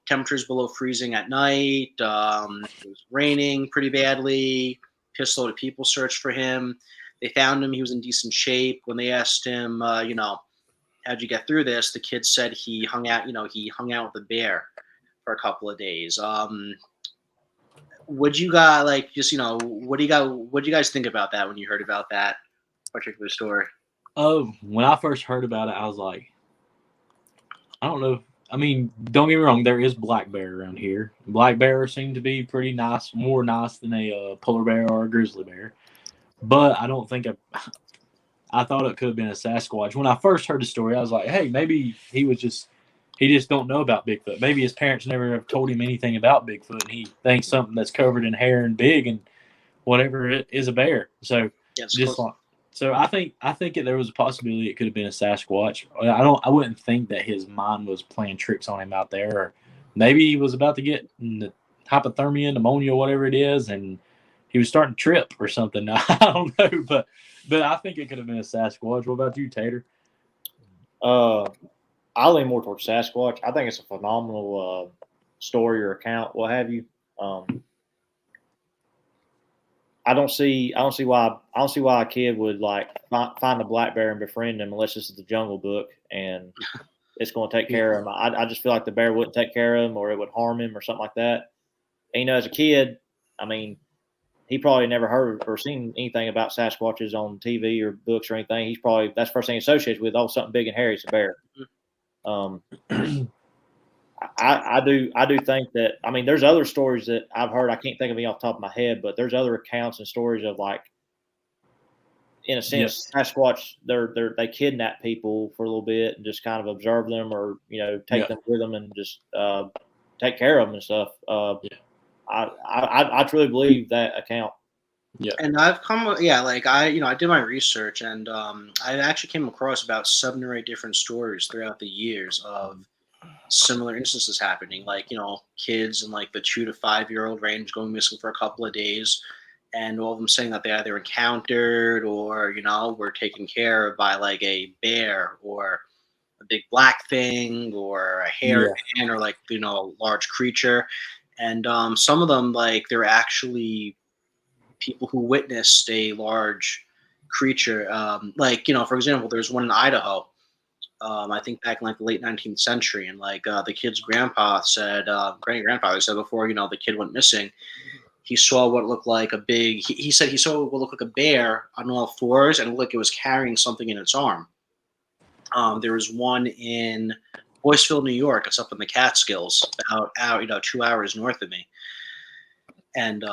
temperatures below freezing at night. It was raining pretty badly. Pistol of people searched for him. They found him. He was in decent shape. When they asked him, how'd you get through this? The kid said he hung out with the bear for a couple of days. Would you guys what do you guys think about that when you heard about that particular story? Oh, when I first heard about it, I was like, I don't know. I mean, don't get me wrong. There is black bear around here. Black bears seem to be pretty nice, more nice than a polar bear or a grizzly bear. But I don't think I thought it could have been a Sasquatch. When I first heard the story, I was like, hey, maybe he just don't know about Bigfoot. Maybe his parents never have told him anything about Bigfoot, and he thinks something that's covered in hair and big and whatever it is a bear. So I think there was a possibility it could have been a Sasquatch. I wouldn't think that his mind was playing tricks on him out there, or maybe he was about to get hypothermia, pneumonia, whatever it is, and he was starting to trip or something. I don't know, but I think it could have been a Sasquatch. What about you, Tater? I lean more towards Sasquatch. I think it's a phenomenal story or account, what have you. I don't see why a kid would like find a black bear and befriend him unless this is the Jungle Book and it's going to take care of him. I just feel like the bear wouldn't take care of him, or it would harm him, or something like that. And, as a kid, I mean, he probably never heard or seen anything about Sasquatches on TV or books or anything. He's probably that's the first thing he associates with. Oh, something big and hairy, it's a bear. I do think that, I mean, there's other stories that I've heard. I can't think of any off the top of my head, but there's other accounts and stories of, like, in a sense, Sasquatch, they kidnap people for a little bit and just kind of observe them, or take them with them and just take care of them and stuff. I truly believe that account. Yeah, and I've I did my research, and I actually came across about 7 or 8 different stories throughout the years of similar instances happening, like kids in like the 2 to 5 year old range going missing for a couple of days. And all of them saying that they either encountered or, were taken care of by like a bear or a big black thing or a hairy man or like, a large creature. And some of them, like, they're actually people who witnessed a large creature. For example, there's one in Idaho, I think back in like the late 19th century. And like the kid's grandpa said, great-grandfather said before, the kid went missing, he saw what looked like a big, he said he saw what looked like a bear on all fours, and it looked like it was carrying something in its arm. There was one in Boyceville, New York. It's up in the Catskills, about 2 hours north of me. And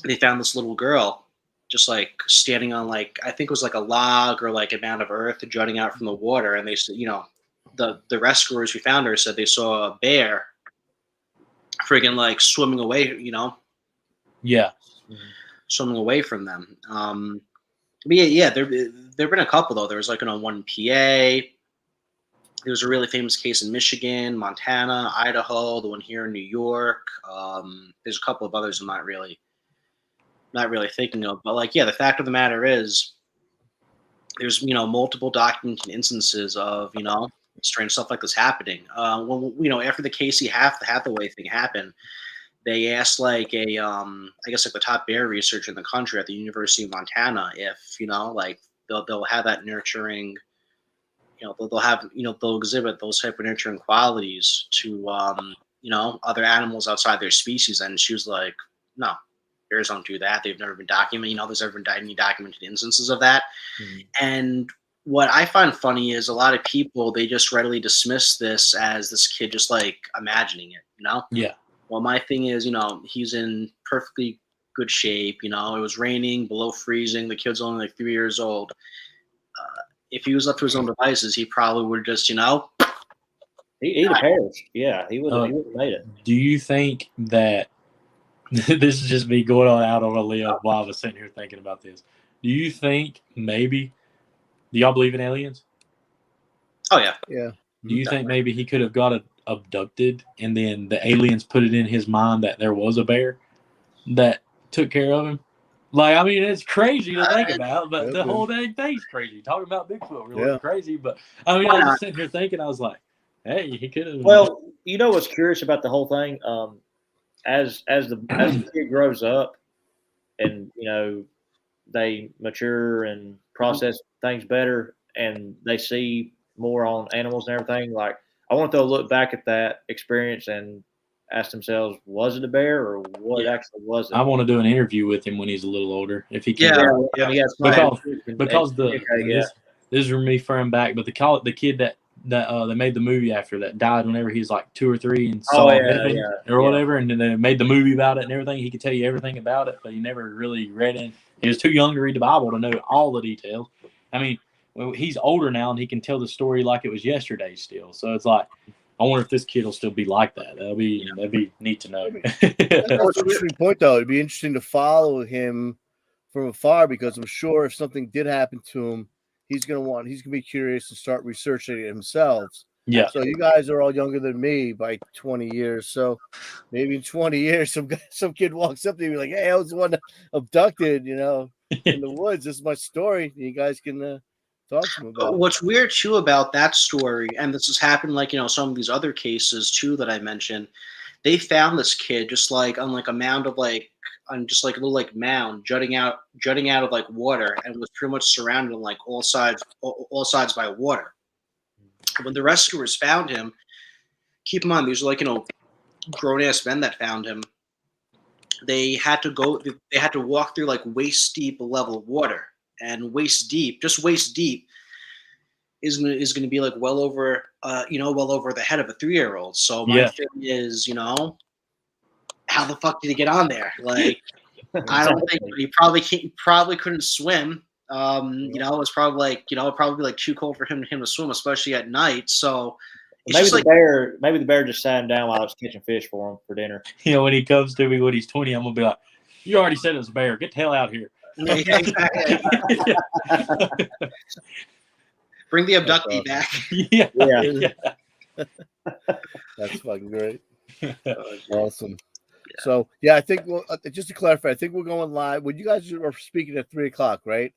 they found this little girl just like standing on like, I think it was like a log or like a mound of earth jutting out from the water. And they said, the rescuers who found her said they saw a bear friggin' like swimming away, swimming away from them. But there've been a couple though. There was like one in PA. There was a really famous case in Michigan, Montana, Idaho, the one here in New York. There's a couple of others I'm not really thinking of. But the fact of the matter is there's, multiple documented instances of, strange stuff like this happening. After the Casey Hathaway thing happened, they asked I guess the top bear researcher in the country at the University of Montana if, they'll have that nurturing, they'll exhibit those type of nurturing qualities to, other animals outside their species. And she was like, no, bears don't do that. They've never been documented. There's never been any documented instances of that. Mm-hmm. And what I find funny is a lot of people, they just readily dismiss this as this kid just like imagining it, Yeah. Well, my thing is, he's in perfectly good shape. It was raining, below freezing. The kid's only like 3 years old. If he was left to his own devices, he probably would just, He'd have perished. Yeah, he would have made it. Do you think that this is just me going out on a limb while I was sitting here thinking about this? Do you think maybe? Do y'all believe in aliens? Oh yeah, yeah. Do you think maybe he could have got abducted, and then the aliens put it in his mind that there was a bear that took care of him? It's crazy to think about, but the whole dang thing's crazy. Talking about Bigfoot really crazy, but I was just sitting here thinking, I was like, hey, he could have. Well, what's curious about the whole thing? As the kid grows up, and they mature and process things better, and they see more on animals and everything. Like, I want them to look back at that experience and ask themselves, was it a bear or what actually was it? I want to do an interview with him when he's a little older, if he can. Because this is from me furring back, but the kid that they made the movie after that died whenever he was like 2 or 3 and saw heaven or whatever, and then they made the movie about it and everything. He could tell you everything about it, but he never really read it. He was too young to read the Bible to know all the details. I mean, he's older now and he can tell the story like it was yesterday still. So it's like, I wonder if this kid will still be like that. That'd be neat to know. That's an interesting point, though. It'd be interesting to follow him from afar, because I'm sure if something did happen to him, he's gonna be curious to start researching it himself. Yeah. So you guys are all younger than me by 20 years. So maybe in 20 years, some kid walks up to you like, "Hey, I was the one abducted, in the woods. This is my story." You guys can talk to him about it. What's weird too about that story, and this has happened like some of these other cases too that I mentioned, they found this kid just like on like a mound of like on just like a little like mound jutting out of like water, and was pretty much surrounded on like all sides by water. When the rescuers found him, keep in mind these are like grown ass men that found him. They had to walk through like waist deep level water, and waist deep is going to be like well over the head of a 3-year-old. So my thing is, how the fuck did he get on there? Like, I don't think he probably couldn't swim. It's probably like too cold for him to swim, especially at night. So maybe the bear just sat him down while I was catching fish for him for dinner. When he comes to me when he's 20, I'm gonna be like, "You already said it was a bear. Get the hell out here." Yeah, exactly. Bring the abductee back. Yeah. That's fucking great. Awesome. So I think just to clarify, I think we're going live. When you guys are speaking at 3:00, right?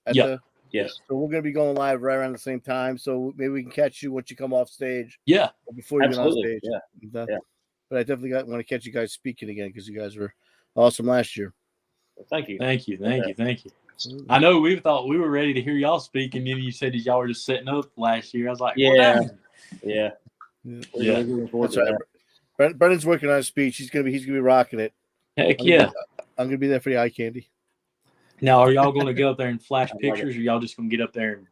Yes. So we're going to be going live right around the same time. So maybe we can catch you once you come off stage. Yeah. Or before you get on stage. Yeah. But I definitely want to catch you guys speaking again because you guys were awesome last year. Well, thank you. Thank you. I know we thought we were ready to hear y'all speak, and then you said that y'all were just setting up last year. I was like, yeah. That's right. Brendon's working on his speech. He's gonna be rocking it. Heck I'm gonna be there for the eye candy. Now, are y'all going to get up there and flash pictures, or y'all just going to get up there and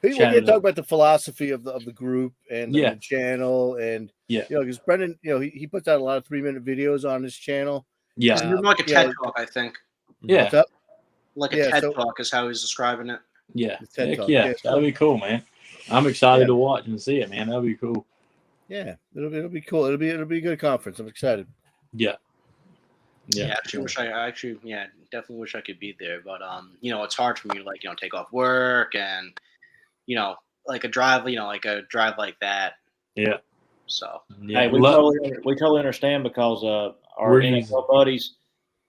we're going to talk about the philosophy of the group and the channel, and because Brendon, he puts out a lot of 3-minute videos on his channel. Yeah, like a TED talk, I think. Yeah, what's up? Like a TED talk is how he's describing it. Yeah, that'll be cool, man. I'm excited to watch and see it, man. That'll be cool. Yeah, it'll be cool. It'll be a good conference. I'm excited. Yeah. Definitely wish I could be there, but it's hard for me to take off work and like a drive like that. Yeah. So hey, we totally understand because our NFL buddies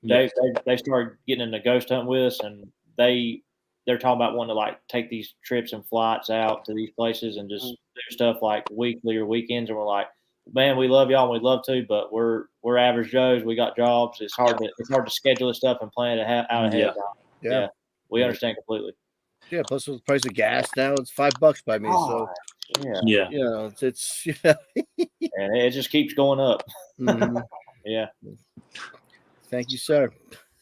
they started getting into ghost hunting with us, and they're talking about wanting to take these trips and flights out to these places and just do stuff like weekly or weekends, and we're like, man, we love y'all and we'd love to, but we're average Joes. We got jobs. It's hard to schedule this stuff and plan it out ahead of time. Yeah. We understand completely. Yeah. Plus the price of gas now, it's $5 by me. So yeah. It's and it just keeps going up. Mm-hmm. Yeah. Thank you, sir.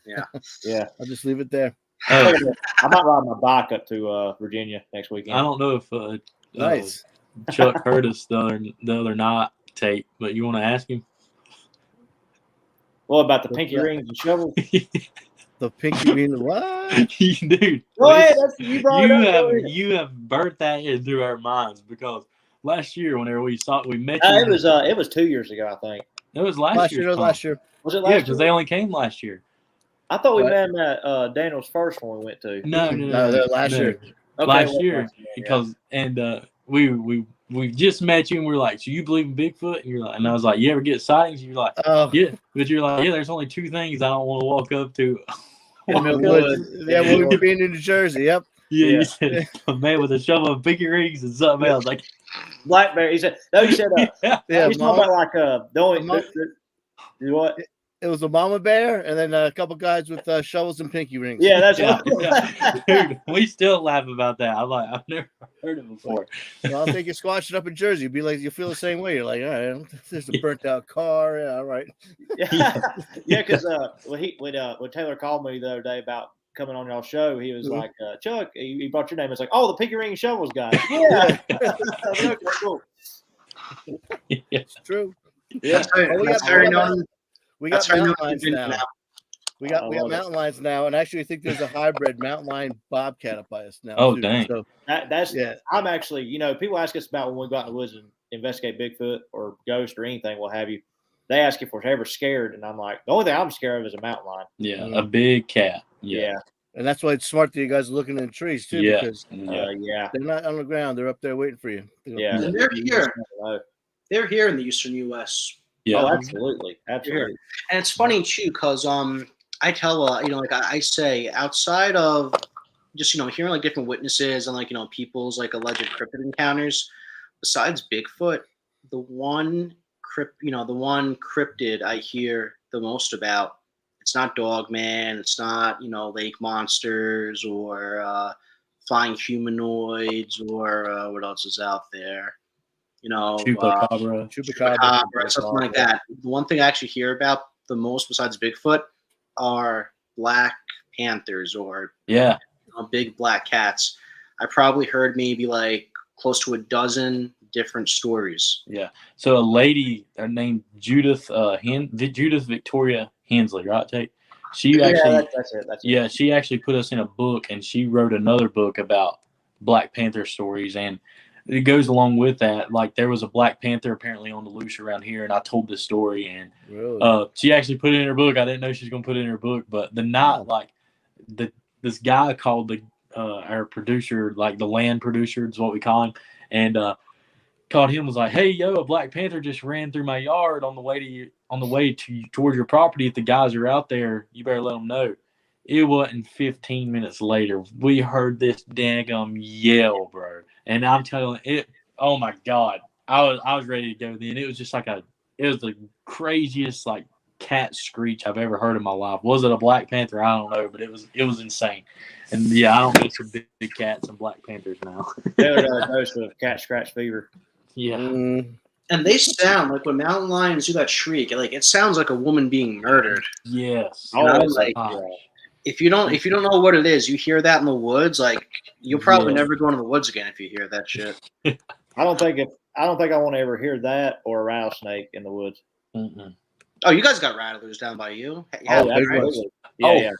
Yeah. I'll just leave it there. I might ride my bike up to Virginia next weekend. I don't know if nice. Chuck heard us the other night, Tate, but you want to ask him? What about the pinky rings and shovels? The pinky ring, what? Dude, go ahead. You have burnt that into our minds because last year, whenever we met you, it was 2 years ago, I think. It was last year. Last year. Was it last year? Because they only came last year. I thought we met at Daniel's first one we went to. No, last year. Okay, last year, because we just met you and we're like, so you believe in Bigfoot? And you're like, and I was like, you ever get sightings? And you're like, yeah, but you're like, yeah, there's only 2 things I don't want to walk up to. We'll be in New Jersey. Yep. Yeah, you said a man with a shovel of pinky rings and something else. Like Blackberry. He said, no, you said, he's talking about what? It was a mama bear and then a couple guys with shovels and pinky rings. Yeah, that's right. Dude, we still laugh about that. I'm like, I've never heard it before. Well, I'll take you squatching up in Jersey. You'll be like, you feel the same way. You're like, all right, there's a burnt out car. Yeah, all right. Because when Taylor called me the other day about coming on y'all's show, he was like, Chuck, he brought your name. It's like, oh, the pinky ring shovels guy. Yeah. Okay, cool. It's true. Yeah. We got mountain lions now. We got mountain lions now, and actually, I think there's a hybrid mountain lion bobcat up by us now. Oh, too. dang! So, I'm actually, people ask us about when we go out in the woods and investigate Bigfoot or ghost or anything, what have you. They ask if we're ever scared, and I'm like, the only thing I'm scared of is a mountain lion. Yeah, a big cat. Yeah. And that's why it's smart that you guys are looking in the trees too, because they're not on the ground; they're up there waiting for you. Yeah, and they're here. They're here in the eastern U.S. Yeah, absolutely. And it's funny too, because I tell I say, outside of just hearing different witnesses and people's alleged cryptid encounters, besides Bigfoot, the one cryptid I hear the most about It's not Dogman. It's not, lake monsters or flying humanoids or what else is out there? Chupacabra, something like that. The one thing I actually hear about the most besides Bigfoot are black panthers or big black cats. I probably heard maybe like close to a dozen different stories. Yeah. So a lady named Judith Victoria Hensley, right, Tate? She actually that's it. She actually put us in a book, and she wrote another book about Black Panther stories, and it goes along with that. Like there was a Black Panther apparently on the loose around here, and I told this story, and she actually put it in her book. I didn't know she was gonna put it in her book, but the night, this guy called our producer, like the land producer is what we call him, and called him, was like, "Hey, yo, a Black Panther just ran through my yard on the way towards your property. If the guys are out there, you better let them know." It wasn't 15 minutes later, we heard this daggum yell, bro, and I'm telling it. Oh my God, I was ready to go. Then it was just like it was the craziest like cat screech I've ever heard in my life. Was it a Black Panther? I don't know, but it was insane. And yeah, I don't know some big cats and Black Panthers now. They're a dose of cat scratch fever. Yeah. And they sound like when mountain lions do that shriek, like it sounds like a woman being murdered. Yes. If you don't know what it is, you hear that in the woods, like you'll probably never go into the woods again if you hear that shit. I don't think I want to ever hear that or a rattlesnake in the woods. Mm-mm. Oh, you guys got rattlers down by you? Yeah, absolutely. Yeah.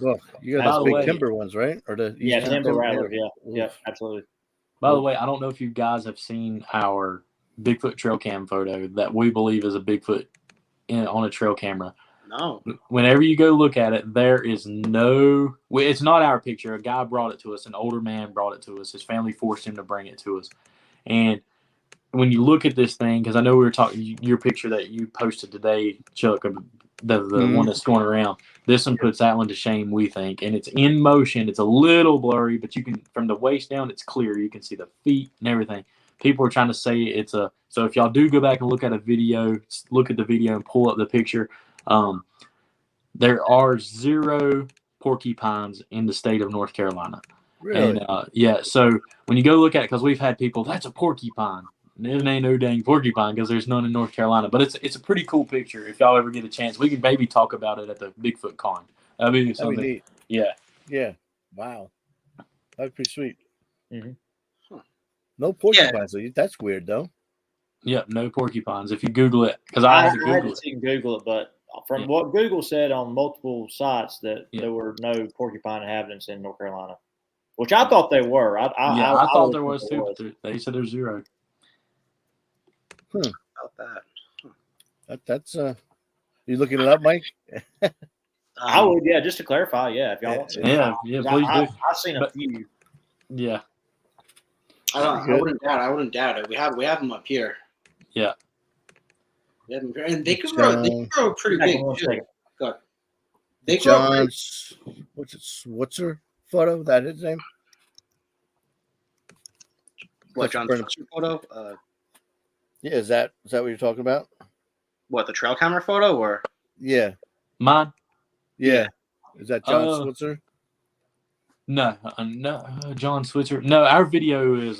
You got those big timber ones, right? Or timber rattlers. Yeah, absolutely. By the way, I don't know if you guys have seen our Bigfoot trail cam photo that we believe is a Bigfoot on a trail camera. No. Whenever you go look at it, there is no. It's not our picture. A guy brought it to us. An older man brought it to us. His family forced him to bring it to us. And when you look at this thing, because I know we were talking, your picture that you posted today, Chuck, of the one that's going around, this one puts that one to shame, we think. And it's in motion. It's a little blurry, but you can, from the waist down, it's clear. You can see the feet and everything. People are trying to say it's a. So if y'all do go back and look at a video, look at the video and pull up the picture. There are 0 porcupines in the state of North Carolina. Really? And so when you go look at it, because we've had people, that's a porcupine. And it ain't no dang porcupine because there's none in North Carolina. But it's a pretty cool picture. If y'all ever get a chance, we could maybe talk about it at the Bigfoot Con. That'd be something. That'd be neat. Yeah. Yeah. Wow. That'd be pretty sweet. Mm-hmm. No porcupines. Yeah. That's weird, though. Yeah, no porcupines. If you Google it, because I had to Google it, but from what Google said on multiple sites that there were no porcupine inhabitants in North Carolina, which I thought they were. I thought there was too. They said there's 0. About that. That's you looking it up, Mike? I would, just to clarify, if y'all want to. Yeah, please do. I've seen a few. Yeah. I wouldn't doubt it. We have them up here. Yeah. And they can grow pretty big too. Good. They grow. What's it? Switzer photo? That his name? What, John Switzer photo? Yeah, is that what you're talking about? What, the trail camera photo or? Yeah. Mine? Yeah. Is that John Switzer? No, John Switzer. No, our video is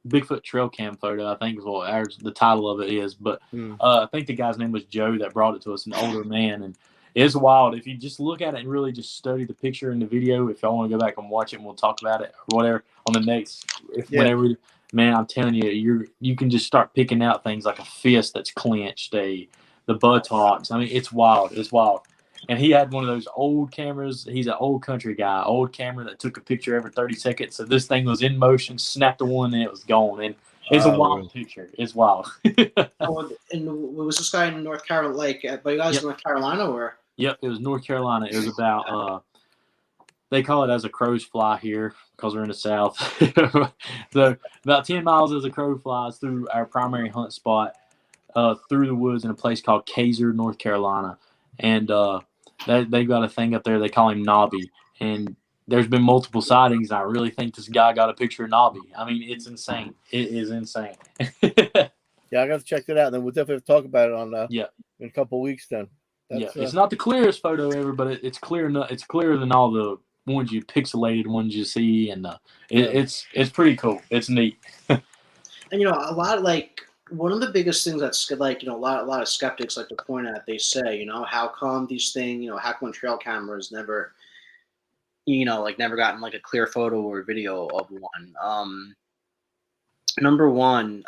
Bigfoot trail cam photo, I think is what the title of it is. But I think the guy's name was Joe that brought it to us, an older man. And it's wild. If you just look at it and really just study the picture in the video, if y'all want to go back and watch it and we'll talk about it or whatever on the next, whenever, man, I'm telling you, you can just start picking out things like a fist that's clenched, the buttocks. I mean, it's wild. It's wild. And he had one of those old cameras. He's an old country guy, old camera that took a picture every 30 seconds. So this thing was in motion, snapped the one, and it was gone. And it's a wild picture. It's wild. And was this guy in North Carolina? Like, by you guys in North Carolina, or? Yep, it was North Carolina. It was about, they call it as a crow's fly here because we're in the South. So about 10 miles as a crow flies through our primary hunt spot, through the woods in a place called Kaiser, North Carolina. And they got a thing up there. They call him Nobby. And there's been multiple sightings. And I really think this guy got a picture of Nobby. I mean, it's insane. It is insane. Yeah, I got to check that out. Then we'll definitely talk about it on in a couple of weeks then. It's not the clearest photo ever, but it's clear enough. It's clearer than all the ones you pixelated ones you see, and it's pretty cool. It's neat. And a lot like one of the biggest things that's like a lot of skeptics like to point at. They say, how come these things, how come trail cameras never, never gotten like a clear photo or video of one. Number one,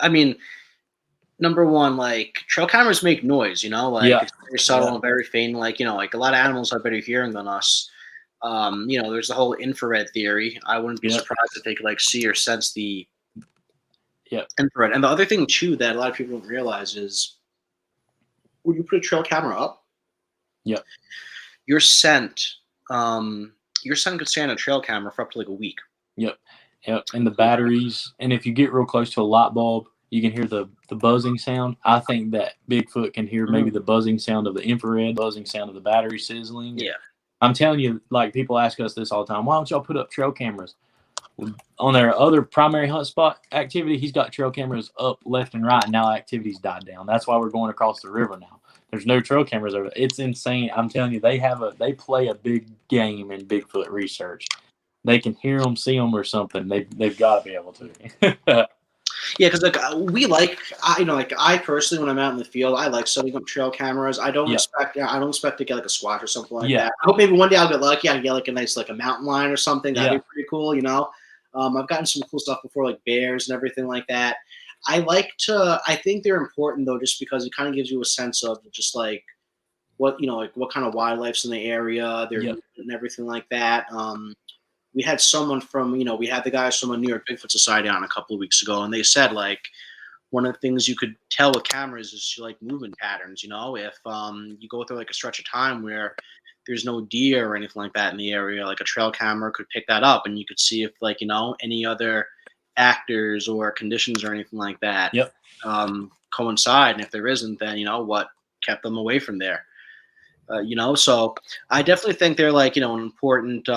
like trail cameras make noise, it's very subtle and very faint. Like, like a lot of animals have better hearing than us. There's the whole infrared theory. I wouldn't be surprised if they could like see or sense the infrared. And the other thing too that a lot of people don't realize is when you put a trail camera up, your scent could stay on a trail camera for up to like a week. And the batteries, and if you get real close to a light bulb, you can hear the buzzing sound. I think that Bigfoot can hear maybe the buzzing sound of the infrared, buzzing sound of the battery sizzling. I'm telling you, like, people ask us this all the time. Why don't y'all put up trail cameras? On their other primary hunt spot activity, he's got trail cameras up left and right, and now activity's died down. That's why we're going across the river now. There's no trail cameras over there. It's insane. I'm telling you, they play a big game in Bigfoot research. They can hear them, see them, or something. They've got to be able to. Because I personally, when I'm out in the field, I like setting up trail cameras. I don't expect to get like a Squatch or something like that. I hope maybe one day I'll get lucky. I can get like a nice like a mountain lion or something. That'd be pretty cool. I've gotten some cool stuff before, like bears and everything like that. I think they're important though, just because it kind of gives you a sense of just like what what kind of wildlife's in the area, and everything like that. We had someone from, we had the guys from a New York Bigfoot Society on a couple of weeks ago, and they said like one of the things you could tell with cameras is like movement patterns. If you go through like a stretch of time where there's no deer or anything like that in the area, like a trail camera could pick that up, and you could see if like any other factors or conditions or anything like that coincide, and if there isn't, then what kept them away from there. So I definitely think they're like an important.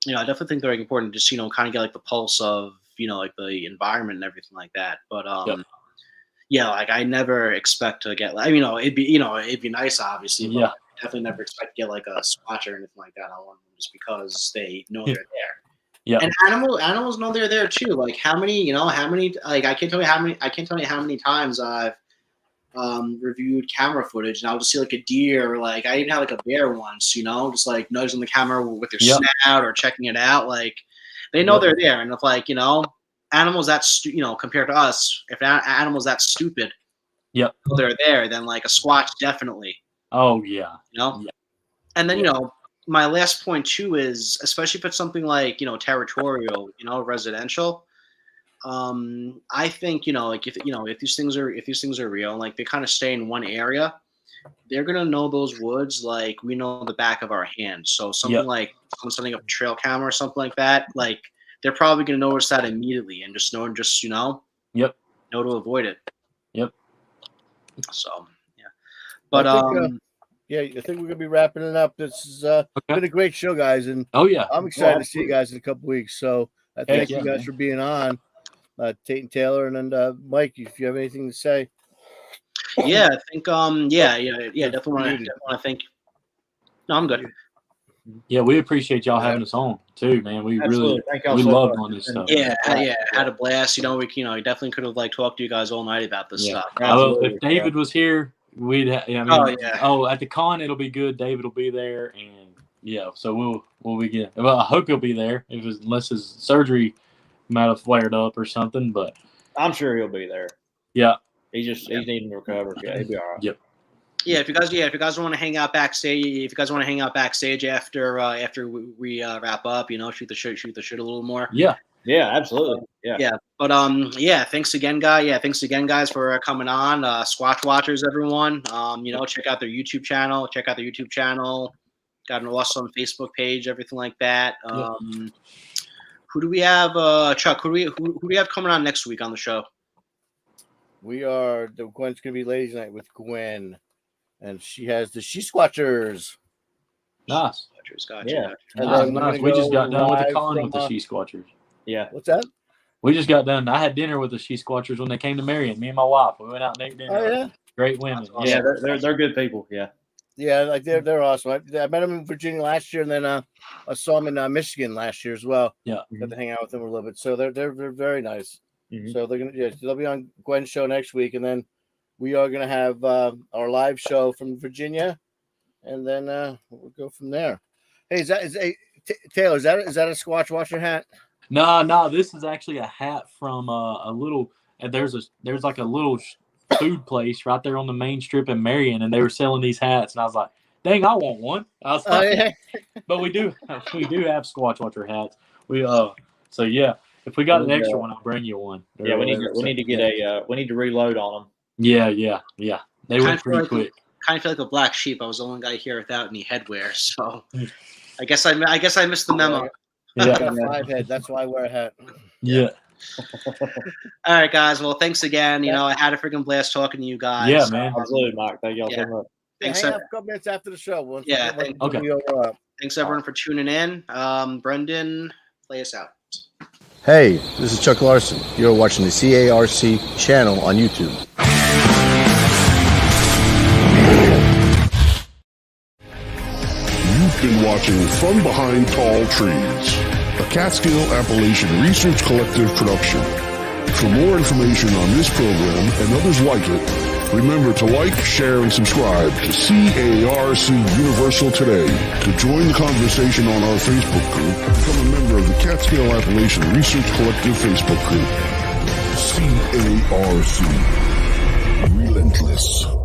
I definitely think they're important to just, kind of get like the pulse of, like the environment and everything like that. But, like I never expect to get like, it'd be nice, obviously, but I definitely never expect to get like a Squatch or anything like that on one just because they know they're there. And animals know they're there too. Like how many, like I can't tell you how many times I've reviewed camera footage, and I'll just see like a deer, or like I even had like a bear once, just like nudging the camera with their snout or checking it out. Like they know they're there, and if like animals that's compared to us, if animals that stupid, they're there, then like a Squatch definitely. Oh yeah. And then my last point too is, especially if it's something like territorial, residential. I think like if these things are real, like they kind of stay in one area, they're gonna know those woods like we know the back of our hand. So something like setting up a trail camera or something like that, like they're probably gonna notice that immediately and just know to avoid it. So but I think we're gonna be wrapping it up. This has been a great show, guys, and I'm excited to see you guys in a couple weeks. So I thank you guys for being on. Tate and Taylor, and then Mike, if you have anything to say. I think definitely want to thank. No, I'm good. Yeah, we appreciate y'all having us on too, man. We really love doing this stuff. Had a blast. We definitely could have like talked to you guys all night about this stuff. If David was here, we'd at the con it'll be good. David will be there, and so we'll begin. Well, I hope he'll be there unless his surgery might have flared up or something, but I'm sure he'll be there. He's needing to recover. He'll be all right. If you guys want to hang out backstage, after we wrap up, shoot the shit a little more. Absolutely. But thanks again, guys, for coming on. Squatch Watchers, everyone. Check out their YouTube channel. Got an awesome Facebook page, everything like that. Who do we have, Chuck? Who do we have coming on next week on the show? Gwen's going to be ladies' night with Gwen, and she has the Squatchers. Nice. Gotcha. Nice. We just got done with the con with the Squatchers. Yeah. What's that? We just got done. I had dinner with the Squatchers when they came to Marion. Me and my wife. We went out and ate dinner. Oh yeah. Great women. Awesome. Yeah, they're good people. Yeah. Yeah, like they're awesome. I met them in Virginia last year, and then I saw them in Michigan last year as well. Yeah, got to hang out with them a little bit. So they're very nice. Mhm. So they'll be on Gwen's show next week, and then we are gonna have our live show from Virginia, and then we'll go from there. Hey, Taylor? Is that a Squatch Watcher hat? No, this is actually a hat from a little. There's like a little food place right there on the main strip in Marion, and they were selling these hats, and I was like, "Dang, I want one." I was like, yeah. But we do have Squatch Watcher hats. So yeah, if we got an extra one, I'll bring you one. Yeah, we need to get we need to reload on them. Yeah. They went pretty quick. Kind of feel like a black sheep. I was the only guy here without any headwear, so I guess I missed the memo. Yeah, I got 5 heads. That's why I wear a hat. Yeah. All right, guys. Well, thanks again. You know, I had a freaking blast talking to you guys. Yeah, man. Absolutely, Mike. Thank y'all so much. Thanks. Hang out a couple minutes after the show. Okay. Thanks everyone for tuning in. Brendon, play us out. Hey, this is Chuck Larson. You're watching the CARC channel on YouTube. You've been watching From Behind Tall Trees, a Catskill Appalachian Research Collective production. For more information on this program and others like it, remember to like, share, and subscribe to CARC Universal today. To join the conversation on our Facebook group, become a member of the Catskill Appalachian Research Collective Facebook group. CARC. Relentless.